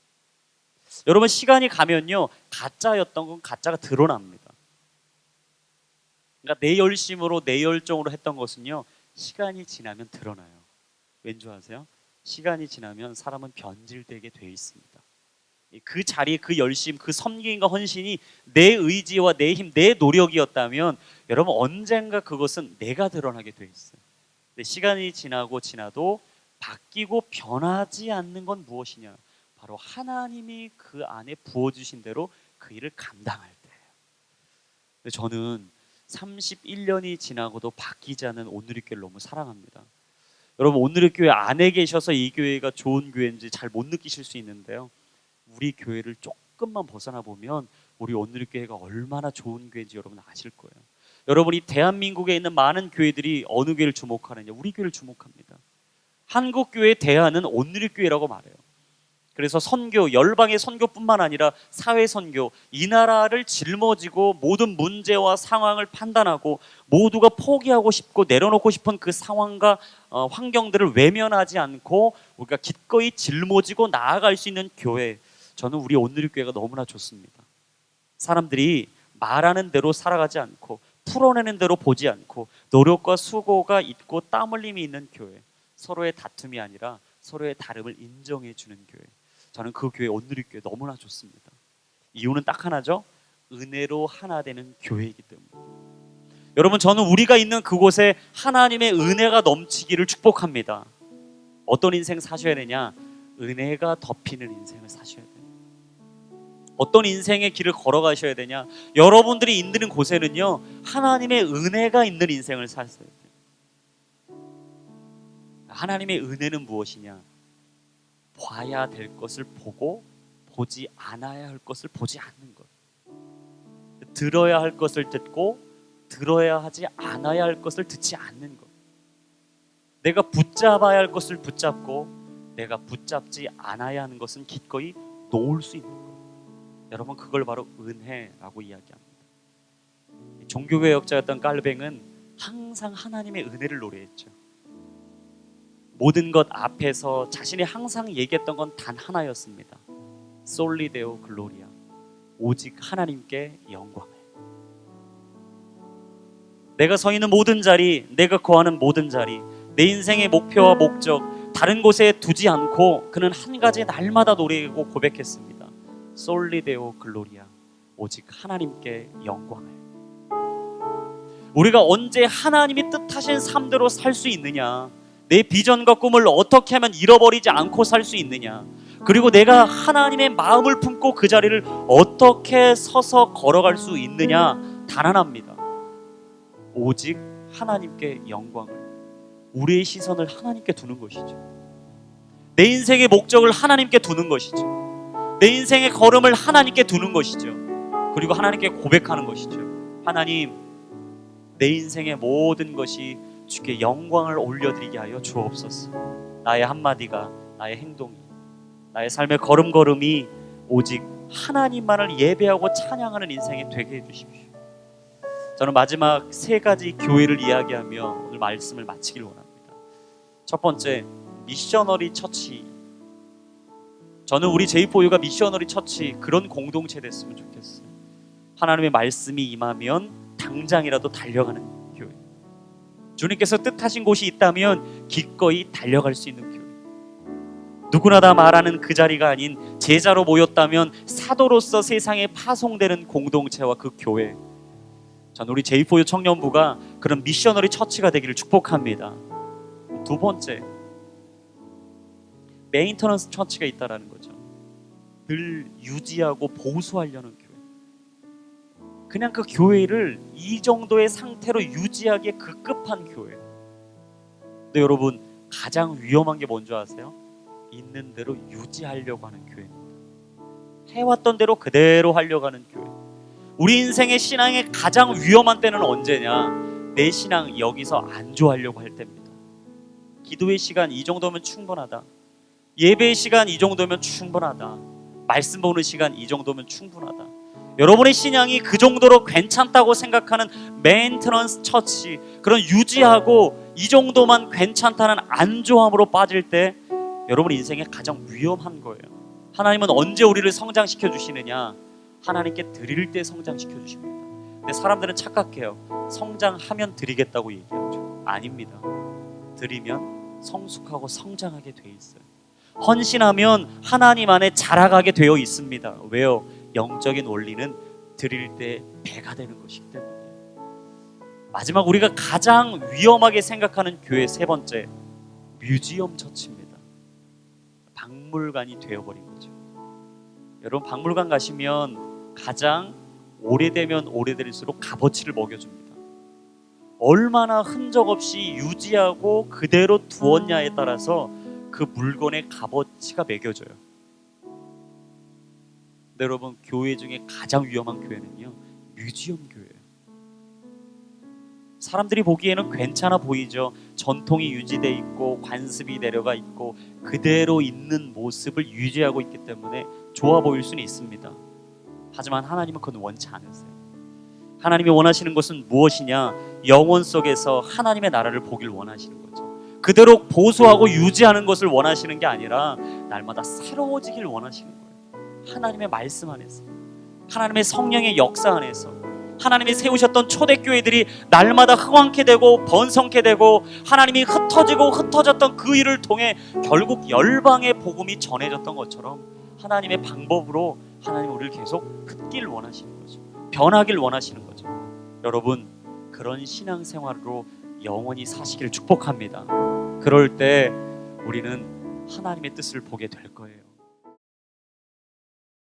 A: 여러분, 시간이 가면요, 가짜였던 건 가짜가 드러납니다. 그러니까 내 열심으로 내 열정으로 했던 것은요, 시간이 지나면 드러나요. 왠지 아세요? 시간이 지나면 사람은 변질되게 돼 있습니다. 그 자리, 그 열심, 그 섬김과 헌신이 내 의지와 내 힘, 내 노력이었다면 여러분, 언젠가 그것은 내가 드러나게 돼 있어요. 근데 시간이 지나도 바뀌고 변하지 않는 건 무엇이냐? 바로 하나님이 그 안에 부어주신 대로 그 일을 감당할 때예요. 근데 저는 31년이 지나고도 바뀌지 않는 오늘의 교회를 너무 사랑합니다. 여러분, 오늘의 교회 안에 계셔서 이 교회가 좋은 교회인지 잘 못 느끼실 수 있는데요, 우리 교회를 조금만 벗어나 보면 우리 오늘의 교회가 얼마나 좋은 교회인지 여러분 아실 거예요. 여러분이 대한민국에 있는 많은 교회들이 어느 교회를 주목하느냐? 우리 교회를 주목합니다. 한국 교회의 대안은 오늘의 교회라고 말해요. 그래서 선교, 열방의 선교뿐만 아니라 사회 선교, 이 나라를 짊어지고 모든 문제와 상황을 판단하고 모두가 포기하고 싶고 내려놓고 싶은 그 상황과 환경들을 외면하지 않고 우리가 기꺼이 짊어지고 나아갈 수 있는 교회, 저는 우리 오늘의 교회가 너무나 좋습니다. 사람들이 말하는 대로 살아가지 않고 풀어내는 대로 보지 않고 노력과 수고가 있고 땀 흘림이 있는 교회, 서로의 다툼이 아니라 서로의 다름을 인정해 주는 교회, 저는 그 교회, 오늘의 교회 너무나 좋습니다. 이유는 딱 하나죠. 은혜로 하나 되는 교회이기 때문에. 여러분, 저는 우리가 있는 그곳에 하나님의 은혜가 넘치기를 축복합니다. 어떤 인생 사셔야 되냐? 은혜가 덮이는 인생을 사셔야 돼요. 어떤 인생의 길을 걸어가셔야 되냐? 여러분들이 있는 곳에는요, 하나님의 은혜가 있는 인생을 사셔야 돼요. 하나님의 은혜는 무엇이냐? 봐야 될 것을 보고 보지 않아야 할 것을 보지 않는 것, 들어야 할 것을 듣고 들어야 하지 않아야 할 것을 듣지 않는 것. 내가 붙잡아야 할 것을 붙잡고 내가 붙잡지 않아야 하는 것은 기꺼이 놓을 수 있는 거예요. 여러분, 그걸 바로 은혜라고 이야기합니다. 종교개혁자였던 깔뱅은 항상 하나님의 은혜를 노래했죠. 모든 것 앞에서 자신이 항상 얘기했던 건 단 하나였습니다. 솔리 데오 글로리아, 오직 하나님께 영광을. 내가 서 있는 모든 자리, 내가 거하는 모든 자리, 내 인생의 목표와 목적 다른 곳에 두지 않고 그는 한 가지 날마다 노래하고 고백했습니다. 솔리 데오 글로리아, 오직 하나님께 영광을. 우리가 언제 하나님이 뜻하신 삶대로 살 수 있느냐, 내 비전과 꿈을 어떻게 하면 잃어버리지 않고 살 수 있느냐, 그리고 내가 하나님의 마음을 품고 그 자리를 어떻게 서서 걸어갈 수 있느냐, 단 하나입니다. 오직 하나님께 영광을, 우리의 시선을 하나님께 두는 것이죠. 내 인생의 목적을 하나님께 두는 것이죠. 내 인생의 걸음을 하나님께 두는 것이죠. 그리고 하나님께 고백하는 것이죠. 하나님, 내 인생의 모든 것이 주께 영광을 올려드리게 하여 주옵소서. 나의 한마디가, 나의 행동이, 나의 삶의 걸음걸음이 오직 하나님만을 예배하고 찬양하는 인생이 되게 해주십시오. 저는 마지막 세 가지 교회를 이야기하며 오늘 말씀을 마치길 원합니다. 첫 번째, 미셔너리 처치. 저는 우리 제이포유가 미셔너리 처치, 그런 공동체 됐으면 좋겠어요. 하나님의 말씀이 임하면 당장이라도 달려가는 교회. 주님께서 뜻하신 곳이 있다면 기꺼이 달려갈 수 있는 교회. 누구나 다 말하는 그 자리가 아닌 제자로 모였다면 사도로서 세상에 파송되는 공동체와 그 교회. 저는 우리 제이포유 청년부가 그런 미셔너리 처치가 되기를 축복합니다. 두 번째, 메인터넌스 처치가 있다라는 거죠. 늘 유지하고 보수하려는 교회. 그냥 그 교회를 이 정도의 상태로 유지하기에 급급한 교회. 근데 여러분, 가장 위험한 게 뭔지 아세요? 있는 대로 유지하려고 하는 교회입니다. 해왔던 대로 그대로 하려고 하는 교회. 우리 인생의 신앙의 가장 위험한 때는 언제냐? 내 신앙 여기서 안주하려고 할 때입니다. 기도의 시간 이 정도면 충분하다. 예배의 시간 이 정도면 충분하다. 말씀 보는 시간 이 정도면 충분하다. 여러분의 신앙이 그 정도로 괜찮다고 생각하는 메인터넌스 처치, 그런 유지하고 이 정도만 괜찮다는 안주함으로 빠질 때 여러분 인생에 가장 위험한 거예요. 하나님은 언제 우리를 성장시켜 주시느냐? 하나님께 드릴 때 성장시켜 주십니다. 근데 사람들은 착각해요. 성장하면 드리겠다고 얘기하죠. 아닙니다. 드리면 성숙하고 성장하게 돼 있어요. 헌신하면 하나님 안에 자라가게 되어 있습니다. 왜요? 영적인 원리는 드릴 때 배가 되는 것이기 때문에. 마지막 우리가 가장 위험하게 생각하는 교회 세 번째, 뮤지엄 처치입니다. 박물관이 되어버린 거죠. 여러분, 박물관 가시면 가장 오래되면 오래될수록 값어치를 먹여줍니다. 얼마나 흔적 없이 유지하고 그대로 두었냐에 따라서 그 물건의 값어치가 매겨져요. 근데 여러분, 교회 중에 가장 위험한 교회는요, 뮤지엄 교회예요. 사람들이 보기에는 괜찮아 보이죠. 전통이 유지돼 있고 관습이 내려가 있고 그대로 있는 모습을 유지하고 있기 때문에 좋아 보일 수는 있습니다. 하지만 하나님은 그건 원치 않으세요. 하나님이 원하시는 것은 무엇이냐? 영혼 속에서 하나님의 나라를 보길 원하시는 거죠. 그대로 보수하고 유지하는 것을 원하시는 게 아니라 날마다 새로워지길 원하시는 거예요. 하나님의 말씀 안에서, 하나님의 성령의 역사 안에서, 하나님이 세우셨던 초대교회들이 날마다 흥왕케 되고 번성케 되고 하나님이 흩어지고 흩어졌던 그 일을 통해 결국 열방의 복음이 전해졌던 것처럼 하나님의 방법으로 하나님 우리를 계속 흩길 원하시는 거죠. 변하길 원하시는 거죠. 여러분, 그런 신앙생활로 영원히 사시기를 축복합니다. 그럴 때 우리는 하나님의 뜻을 보게 될 거예요.